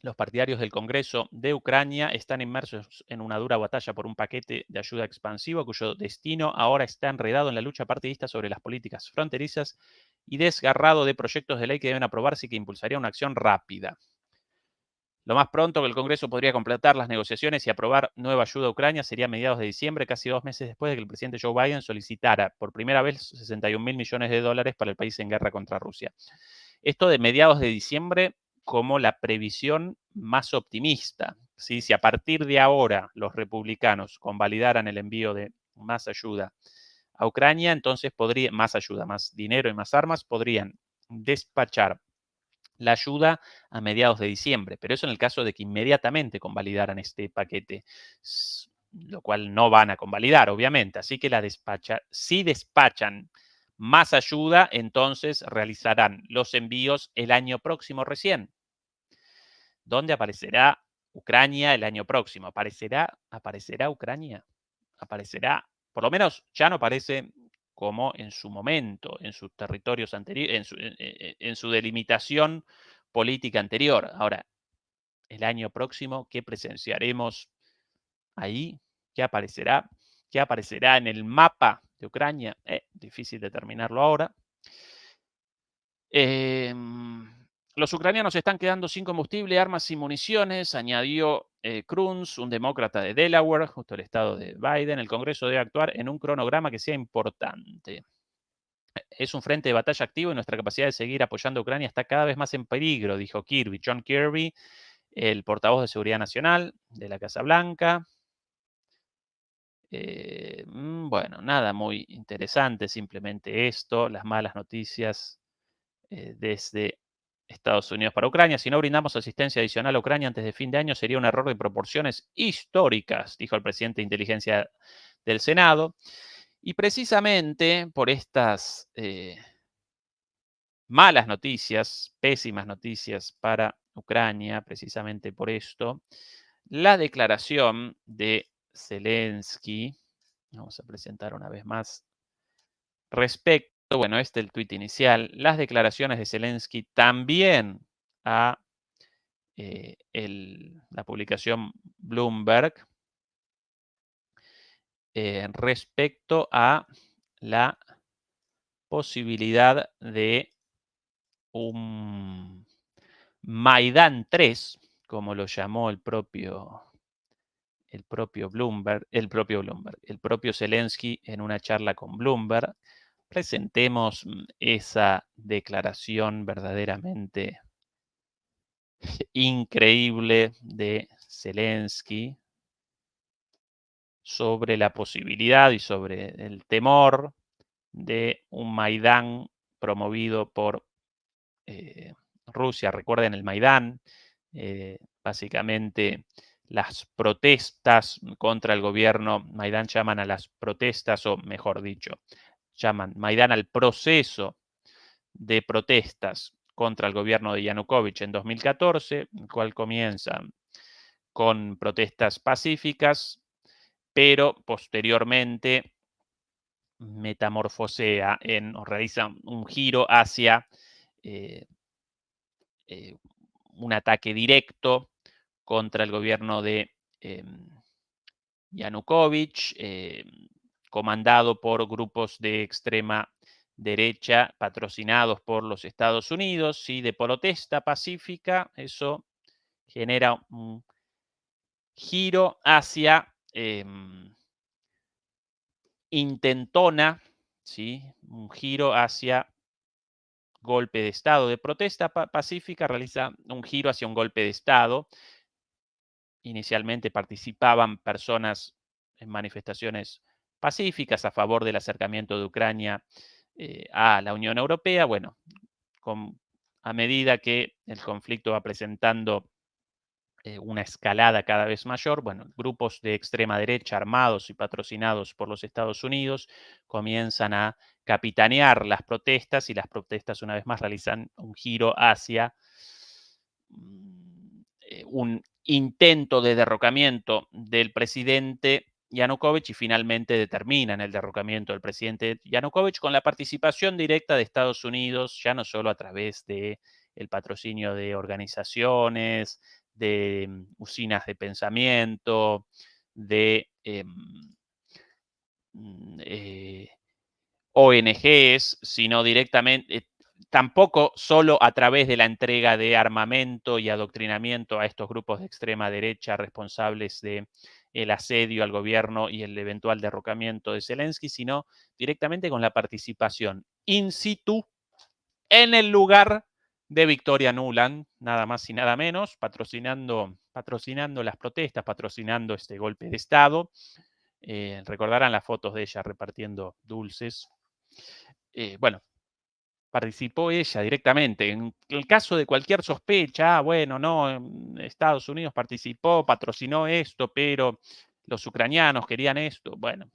Los partidarios del Congreso de Ucrania están inmersos en una dura batalla por un paquete de ayuda expansivo cuyo destino ahora está enredado en la lucha partidista sobre las políticas fronterizas y desgarrado de proyectos de ley que deben aprobarse y que impulsaría una acción rápida. Lo más pronto que el Congreso podría completar las negociaciones y aprobar nueva ayuda a Ucrania sería a mediados de diciembre, casi 2 meses después de que el presidente Joe Biden solicitara por primera vez 61 mil millones de dólares para el país en guerra contra Rusia. Esto de mediados de diciembre como la previsión más optimista. ¿Sí? Si a partir de ahora los republicanos convalidaran el envío de más ayuda a Ucrania, entonces podría, más ayuda, más dinero y más armas, podrían despachar la ayuda a mediados de diciembre, pero eso en el caso de que inmediatamente convalidaran este paquete, lo cual no van a convalidar, obviamente. Así que si despachan más ayuda, entonces realizarán los envíos el año próximo recién. ¿Dónde aparecerá Ucrania el año próximo? ¿Aparecerá Ucrania? ¿Aparecerá? Por lo menos ya no aparece como en su momento, en sus territorios anteriores, en su delimitación política anterior. Ahora, el año próximo, ¿qué presenciaremos ahí? ¿Qué aparecerá? ¿Qué aparecerá en el mapa de Ucrania? Difícil determinarlo ahora. Los ucranianos están quedando sin combustible, armas y municiones, añadió Cruz, un demócrata de Delaware, justo el estado de Biden. El Congreso debe actuar en un cronograma que sea importante. Es un frente de batalla activo y nuestra capacidad de seguir apoyando a Ucrania está cada vez más en peligro, dijo Kirby. John Kirby, el portavoz de Seguridad Nacional de la Casa Blanca. Bueno, nada muy interesante, simplemente esto, las malas noticias desde Estados Unidos para Ucrania. Si no brindamos asistencia adicional a Ucrania antes de fin de año, sería un error de proporciones históricas, dijo el presidente de inteligencia del Senado. Y precisamente por estas malas noticias, pésimas noticias para Ucrania, precisamente por esto, la declaración de Zelensky, vamos a presentar una vez más, respecto, bueno, este es el tuit inicial, las declaraciones de Zelensky también a la publicación Bloomberg respecto a la posibilidad de un Maidán 3, como lo llamó el propio Zelensky en una charla con Bloomberg. Presentemos esa declaración verdaderamente increíble de Zelensky sobre la posibilidad y sobre el temor de un Maidán promovido por Rusia. Recuerden el Maidán, básicamente las protestas contra el gobierno, Maidán llaman a las protestas, o mejor dicho, llaman Maidán al proceso de protestas contra el gobierno de Yanukovych en 2014, el cual comienza con protestas pacíficas, pero posteriormente metamorfosea o realiza un giro hacia eh, eh, un ataque directo contra el gobierno de Yanukovych, comandado por grupos de extrema derecha patrocinados por los Estados Unidos, y de protesta pacífica. Eso genera un giro hacia intentona, ¿sí? Un giro hacia golpe de Estado. De protesta pacífica realiza un giro hacia un golpe de Estado. Inicialmente participaban personas en manifestaciones pacíficas a favor del acercamiento de Ucrania a la Unión Europea. Bueno, a medida que el conflicto va presentando una escalada cada vez mayor, bueno, grupos de extrema derecha armados y patrocinados por los Estados Unidos comienzan a capitanear las protestas, y las protestas una vez más realizan un giro hacia un intento de derrocamiento del presidente Yanukovych, y finalmente determinan el derrocamiento del presidente Yanukovych con la participación directa de Estados Unidos, ya no solo a través de el patrocinio de organizaciones, de usinas de pensamiento, de ONGs, sino directamente tampoco solo a través de la entrega de armamento y adoctrinamiento a estos grupos de extrema derecha responsables de el asedio al gobierno y el eventual derrocamiento de Zelensky, sino directamente con la participación in situ en el lugar de Victoria Nuland, nada más y nada menos, patrocinando las protestas, patrocinando este golpe de Estado. Recordarán las fotos de ella repartiendo dulces. Bueno, participó ella directamente. En el caso de cualquier sospecha, bueno, no, Estados Unidos participó, patrocinó esto, pero los ucranianos querían esto. Bueno,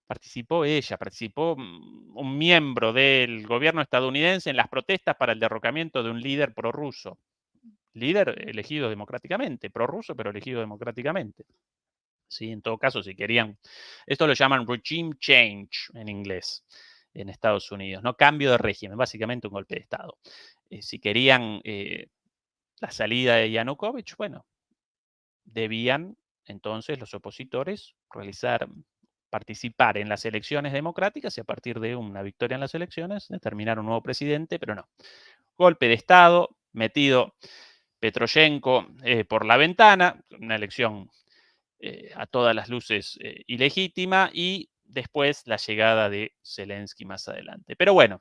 participó ella, participó un miembro del gobierno estadounidense en las protestas para el derrocamiento de un líder prorruso. Líder elegido democráticamente, prorruso, pero elegido democráticamente. Sí, en todo caso, si querían, esto lo llaman regime change en inglés, en Estados Unidos, ¿no? Cambio de régimen, básicamente un golpe de Estado. Si querían la salida de Yanukovych, bueno, debían entonces los opositores participar en las elecciones democráticas y a partir de una victoria en las elecciones determinar un nuevo presidente, pero no. Golpe de Estado, metido Petroshenko por la ventana, una elección a todas las luces ilegítima y después la llegada de Zelensky más adelante. Pero bueno,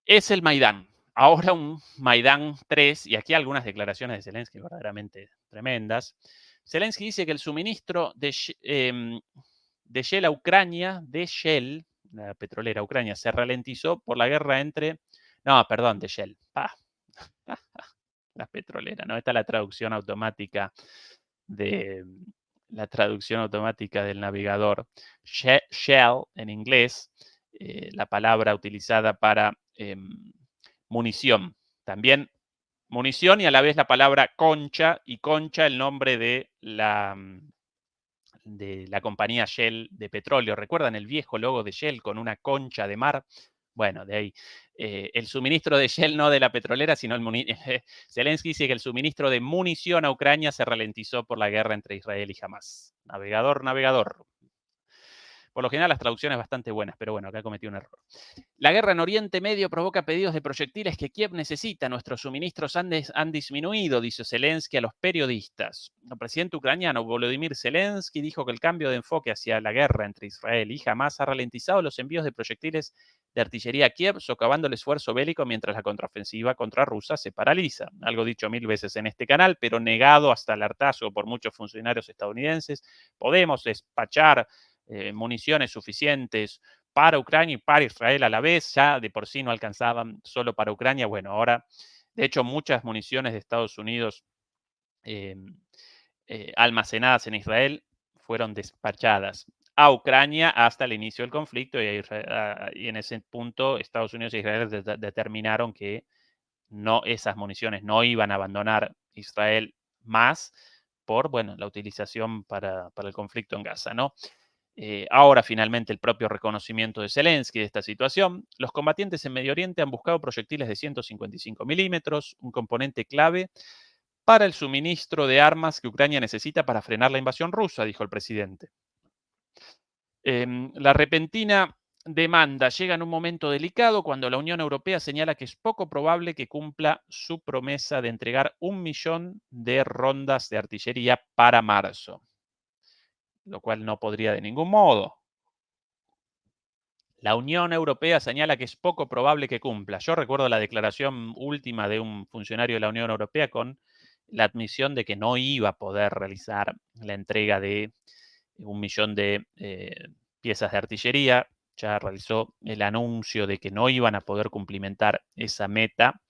es el Maidán. Ahora un Maidán 3, y aquí algunas declaraciones de Zelensky verdaderamente tremendas. Zelensky dice que el suministro de Shell a Ucrania, de Shell, la petrolera Ucrania, se ralentizó por la guerra entre... No, perdón, de Shell. La petrolera, ¿no? Esta es la traducción automática de del navegador. Shell en inglés, la palabra utilizada para munición. También munición y a la vez la palabra concha, y concha el nombre de la compañía Shell de petróleo. ¿Recuerdan el viejo logo de Shell con una concha de mar? Bueno, de ahí. El suministro de Shell, no de la petrolera, sino Zelensky dice que el suministro de munición a Ucrania se ralentizó por la guerra entre Israel y Hamas. Navegador, navegador. Por lo general las traducciones bastante buenas, pero bueno, acá cometí un error. La guerra en Oriente Medio provoca pedidos de proyectiles que Kiev necesita. Nuestros suministros han disminuido, dice Zelensky a los periodistas. El presidente ucraniano Volodymyr Zelensky dijo que el cambio de enfoque hacia la guerra entre Israel y Hamas ha ralentizado los envíos de proyectiles de artillería a Kiev, socavando el esfuerzo bélico mientras la contraofensiva contra Rusia se paraliza. Algo dicho 1000 veces en este canal, pero negado hasta el hartazgo por muchos funcionarios estadounidenses. Podemos despachar municiones suficientes para Ucrania y para Israel a la vez, ya de por sí no alcanzaban solo para Ucrania. Bueno, ahora, de hecho, muchas municiones de Estados Unidos almacenadas en Israel fueron despachadas a Ucrania hasta el inicio del conflicto y en ese punto Estados Unidos e Israel determinaron que no, esas municiones no iban a abandonar Israel más por, bueno, la utilización para el conflicto en Gaza, ¿no? Ahora finalmente el propio reconocimiento de Zelensky de esta situación. Los combatientes en Medio Oriente han buscado proyectiles de 155 milímetros, un componente clave para el suministro de armas que Ucrania necesita para frenar la invasión rusa, dijo el presidente. La repentina demanda llega en un momento delicado cuando la Unión Europea señala que es poco probable que cumpla su promesa de entregar 1 millón de rondas de artillería para marzo, lo cual no podría de ningún modo. La Unión Europea señala que es poco probable que cumpla. Yo recuerdo la declaración última de un funcionario de la Unión Europea con la admisión de que no iba a poder realizar la entrega de 1 millón de piezas de artillería. Ya realizó el anuncio de que no iban a poder cumplimentar esa meta.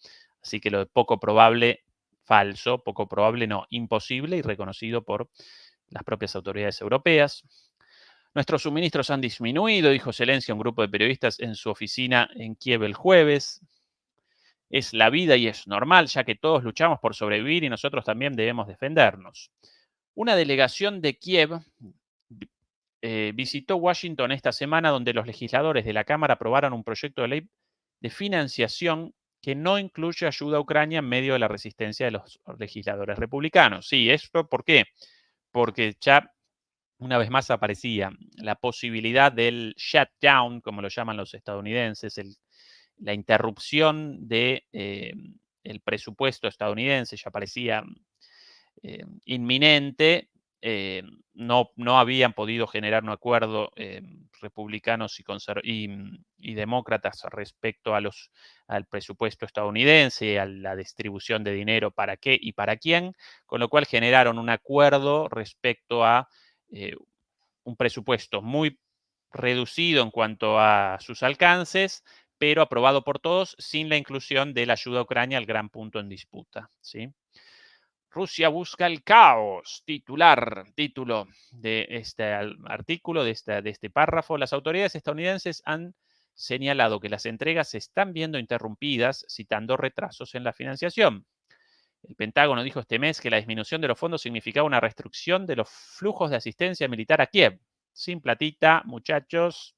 Así que lo de poco probable, falso, poco probable, no, imposible y reconocido por las propias autoridades europeas. Nuestros suministros han disminuido, dijo Zelensky a un grupo de periodistas en su oficina en Kiev el jueves. Es la vida y es normal, ya que todos luchamos por sobrevivir y nosotros también debemos defendernos. Una delegación de Kiev visitó Washington esta semana, donde los legisladores de la Cámara aprobaron un proyecto de ley de financiación que no incluye ayuda a Ucrania en medio de la resistencia de los legisladores republicanos. Sí, ¿esto por qué? Porque ya una vez más aparecía la posibilidad del shutdown, como lo llaman los estadounidenses, la interrupción de el presupuesto estadounidense ya parecía inminente, no habían podido generar un acuerdo republicanos y demócratas respecto al presupuesto estadounidense, a la distribución de dinero para qué y para quién, con lo cual generaron un acuerdo respecto a un presupuesto muy reducido en cuanto a sus alcances, pero aprobado por todos sin la inclusión de la ayuda a Ucrania, el gran punto en disputa, ¿sí? Rusia busca el caos, título de este artículo, de este párrafo. Las autoridades estadounidenses han señalado que las entregas se están viendo interrumpidas, citando retrasos en la financiación. El Pentágono dijo este mes que la disminución de los fondos significaba una restricción de los flujos de asistencia militar a Kiev. Sin platita, muchachos,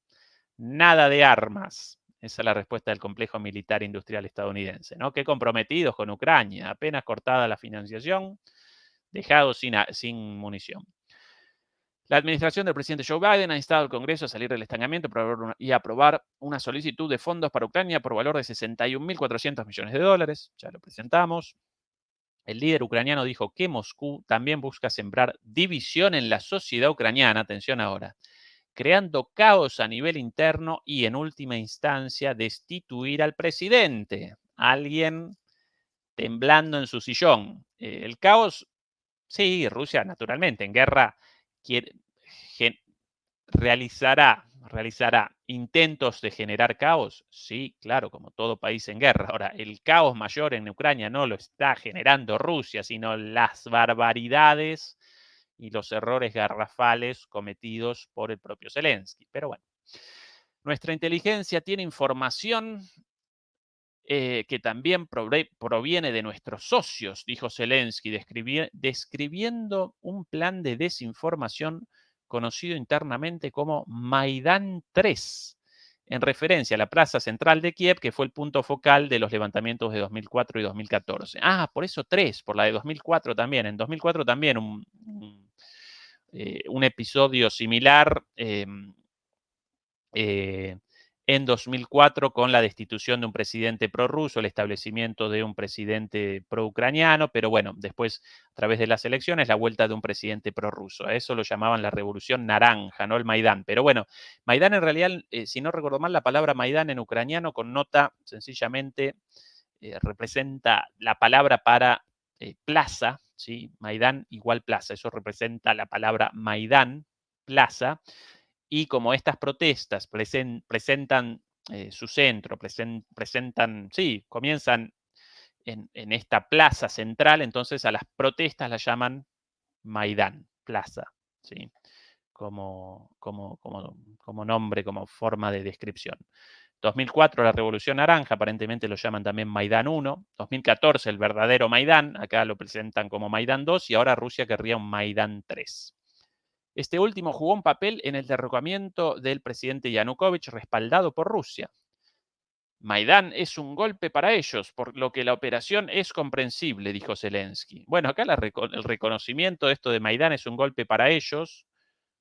nada de armas. Esa es la respuesta del complejo militar industrial estadounidense, ¿no? Qué comprometidos con Ucrania, apenas cortada la financiación, dejados sin munición. La administración del presidente Joe Biden ha instado al Congreso a salir del estancamiento y aprobar una solicitud de fondos para Ucrania por valor de 61.400 millones de dólares. Ya lo presentamos. El líder ucraniano dijo que Moscú también busca sembrar división en la sociedad ucraniana, atención ahora, creando caos a nivel interno y, en última instancia, destituir al presidente. Alguien temblando en su sillón. El caos, sí, Rusia, naturalmente, en guerra quiere, realizará intentos de generar caos. Sí, claro, como todo país en guerra. Ahora, el caos mayor en Ucrania no lo está generando Rusia, sino las barbaridades y los errores garrafales cometidos por el propio Zelensky. Pero bueno, nuestra inteligencia tiene información que también proviene de nuestros socios, dijo Zelensky, describiendo un plan de desinformación conocido internamente como Maidán 3, en referencia a la plaza central de Kiev, que fue el punto focal de los levantamientos de 2004 y 2014. Ah, por eso 3, por la de 2004 también. En 2004 también un episodio similar. En 2004 con la destitución de un presidente prorruso, el establecimiento de un presidente pro-ucraniano, pero bueno, después a través de las elecciones la vuelta de un presidente prorruso. A eso lo llamaban la revolución naranja, no el Maidán. Pero bueno, Maidán en realidad, si no recuerdo mal, la palabra Maidán en ucraniano connota sencillamente, representa la palabra para plaza, ¿sí? Maidán igual plaza, eso representa la palabra Maidán, plaza. Y como estas protestas presentan su centro, presentan, sí, comienzan en esta plaza central, entonces a las protestas las llaman Maidán, plaza, ¿sí? Como nombre, como forma de descripción. 2004, la Revolución Naranja, aparentemente lo llaman también Maidán 1. 2014, el verdadero Maidán, acá lo presentan como Maidán 2, y ahora Rusia querría un Maidán 3. Este último jugó un papel en el derrocamiento del presidente Yanukovych, respaldado por Rusia. Maidán es un golpe para ellos, por lo que la operación es comprensible, dijo Zelensky. Bueno, acá el reconocimiento de esto de Maidán es un golpe para ellos,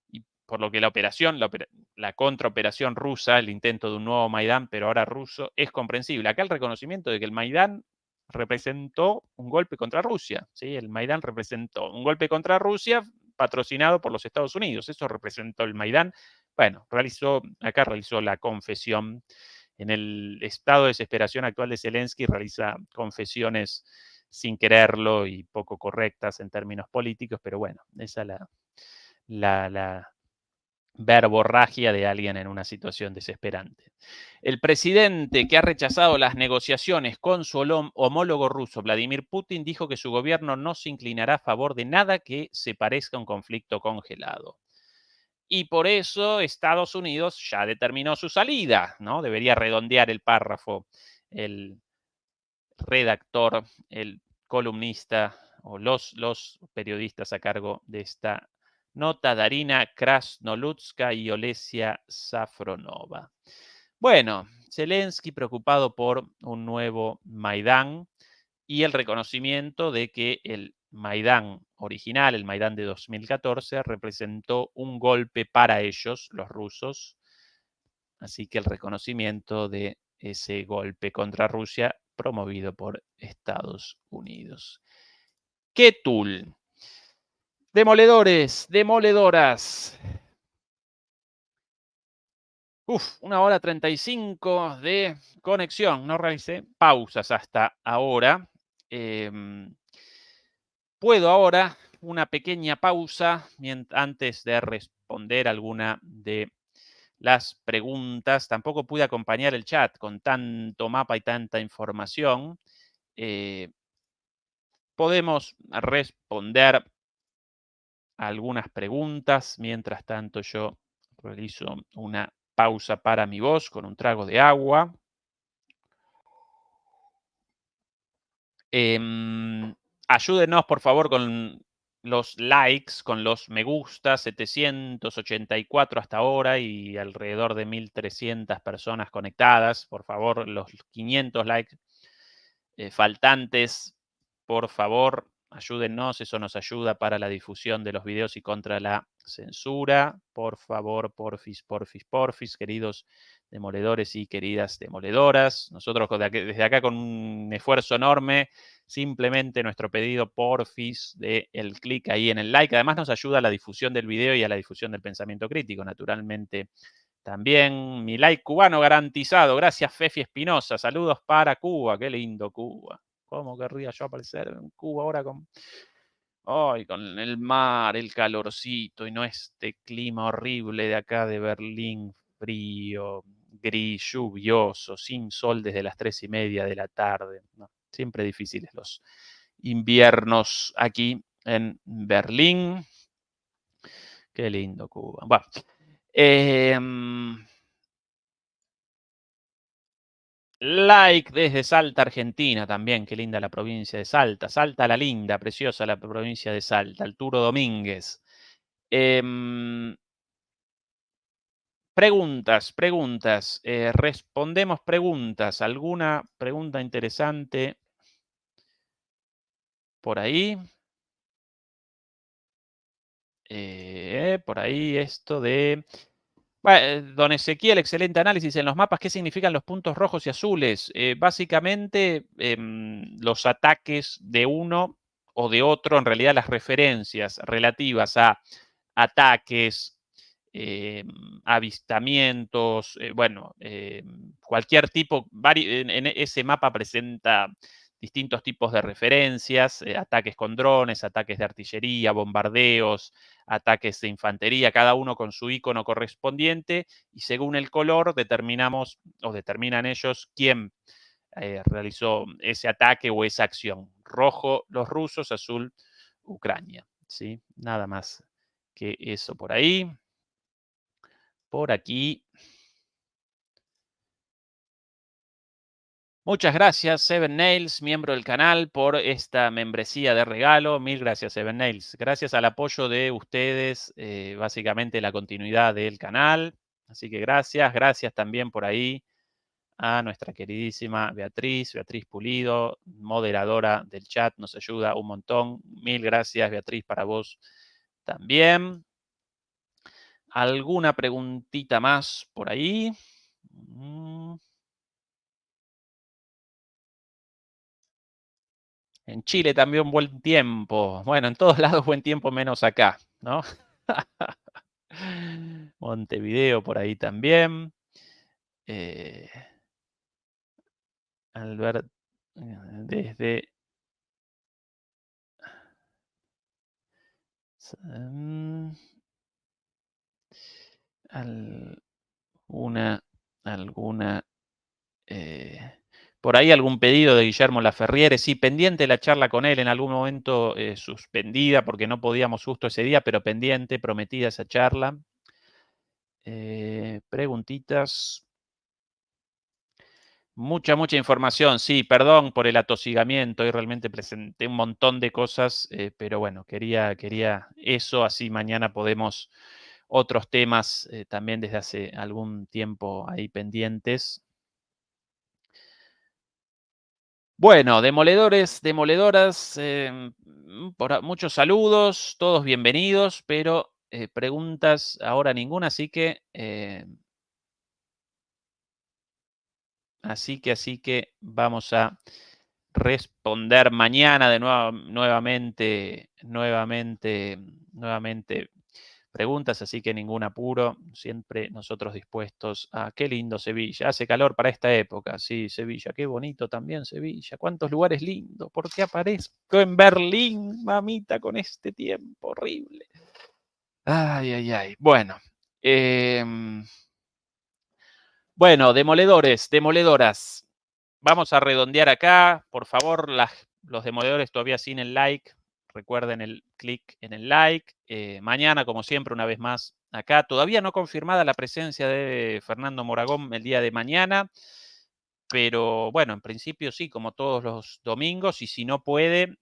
y por lo que la contraoperación rusa, el intento de un nuevo Maidán, pero ahora ruso, es comprensible. Acá el reconocimiento de que el Maidán representó un golpe contra Rusia, ¿sí? El Maidán representó un golpe contra Rusia patrocinado por los Estados Unidos. Eso representó el Maidán. Bueno, acá realizó la confesión. En el estado de desesperación actual de Zelensky realiza confesiones sin quererlo y poco correctas en términos políticos, pero bueno, esa es la verborragia de alguien en una situación desesperante. El presidente que ha rechazado las negociaciones con su homólogo ruso, Vladimir Putin, dijo que su gobierno no se inclinará a favor de nada que se parezca a un conflicto congelado. Y por eso Estados Unidos ya determinó su salida, ¿no? Debería redondear el párrafo el redactor, el columnista o los periodistas a cargo de esta nota, Darina Krasnoludska y Olesia Safronova. Bueno, Zelensky preocupado por un nuevo Maidán y el reconocimiento de que el Maidán original, el Maidán de 2014, representó un golpe para ellos, los rusos. Así que el reconocimiento de ese golpe contra Rusia promovido por Estados Unidos. ¿Qué tool? Demoledores, demoledoras. 1 hora 35 de conexión. No realicé pausas hasta ahora. Puedo ahora una pequeña pausa antes de responder alguna de las preguntas. Tampoco pude acompañar el chat con tanto mapa y tanta información. Podemos responder algunas preguntas. Mientras tanto, yo realizo una pausa para mi voz con un trago de agua. Ayúdenos, por favor, con los likes, con los me gusta, 784 hasta ahora y alrededor de 1.300 personas conectadas. Por favor, los 500 likes faltantes, por favor, ayúdennos, eso nos ayuda para la difusión de los videos y contra la censura. Por favor, porfis, porfis, porfis, queridos demoledores y queridas demoledoras. Nosotros desde acá con un esfuerzo enorme, simplemente nuestro pedido porfis de el clic ahí en el like. Además nos ayuda a la difusión del video y a la difusión del pensamiento crítico, naturalmente. También mi like cubano garantizado. Gracias, Fefi Espinosa. Saludos para Cuba. Qué lindo Cuba. ¿Cómo querría yo aparecer en Cuba ahora con el mar, el calorcito y no este clima horrible de acá de Berlín, frío, gris, lluvioso, sin sol desde las 3:30 de la tarde? No, siempre difíciles los inviernos aquí en Berlín. Qué lindo Cuba. Bueno, like desde Salta, Argentina también. Qué linda la provincia de Salta. Salta la linda, preciosa la provincia de Salta. Arturo Domínguez. Preguntas, preguntas. Respondemos preguntas. ¿Alguna pregunta interesante por ahí? Por ahí esto de... Don Ezequiel, excelente análisis en los mapas. ¿Qué significan los puntos rojos y azules? Básicamente, los ataques de uno o de otro, en realidad las referencias relativas a ataques, avistamientos, cualquier tipo, en ese mapa presenta distintos tipos de referencias, ataques con drones, ataques de artillería, bombardeos, ataques de infantería, cada uno con su icono correspondiente, y según el color determinamos o determinan ellos quién realizó ese ataque o esa acción. Rojo los rusos, azul Ucrania. ¿Sí? Nada más que eso por ahí. Por aquí. Muchas gracias, Seven Nails, miembro del canal, por esta membresía de regalo. Mil gracias, Seven Nails. Gracias al apoyo de ustedes, básicamente la continuidad del canal. Así que gracias. Gracias también por ahí a nuestra queridísima Beatriz Pulido, moderadora del chat. Nos ayuda un montón. Mil gracias, Beatriz, para vos también. ¿Alguna preguntita más por ahí? En Chile también buen tiempo. Bueno, en todos lados buen tiempo menos acá, ¿no? Montevideo por ahí también. Albert, desde... alguna por ahí algún pedido de Guillermo Laferriere, sí, pendiente la charla con él, en algún momento suspendida porque no podíamos justo ese día, pero pendiente, prometida esa charla. Preguntitas. Mucha información, sí, perdón por el atosigamiento, hoy realmente presenté un montón de cosas, pero bueno, quería eso, así mañana podemos otros temas también desde hace algún tiempo ahí pendientes. Bueno, demoledores, demoledoras, muchos saludos, todos bienvenidos, pero preguntas ahora ninguna, así que Así que vamos a responder mañana de nuevo, nuevamente preguntas, así que ningún apuro, siempre nosotros dispuestos a... Qué lindo Sevilla, hace calor para esta época, sí, Sevilla, qué bonito también Sevilla, cuántos lugares lindos, ¿por qué aparezco en Berlín, mamita, con este tiempo horrible? Ay, ay, ay, bueno. Bueno, demoledores, demoledoras. Vamos a redondear acá. Por favor, los demoledores todavía sin el like. Recuerden el clic en el like. Mañana, como siempre, una vez más acá. Todavía no confirmada la presencia de Fernando Moragón el día de mañana. Pero bueno, en principio sí, como todos los domingos. Y si no puede,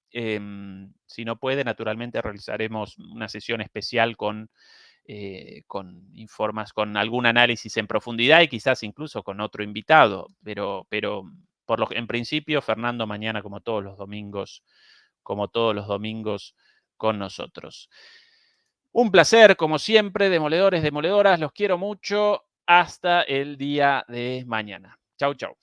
naturalmente realizaremos una sesión especial con algún análisis en profundidad y quizás incluso con otro invitado, pero en principio Fernando mañana como todos los domingos con nosotros. Un placer, como siempre, demoledores, demoledoras, los quiero mucho. Hasta el día de mañana. Chau, chau.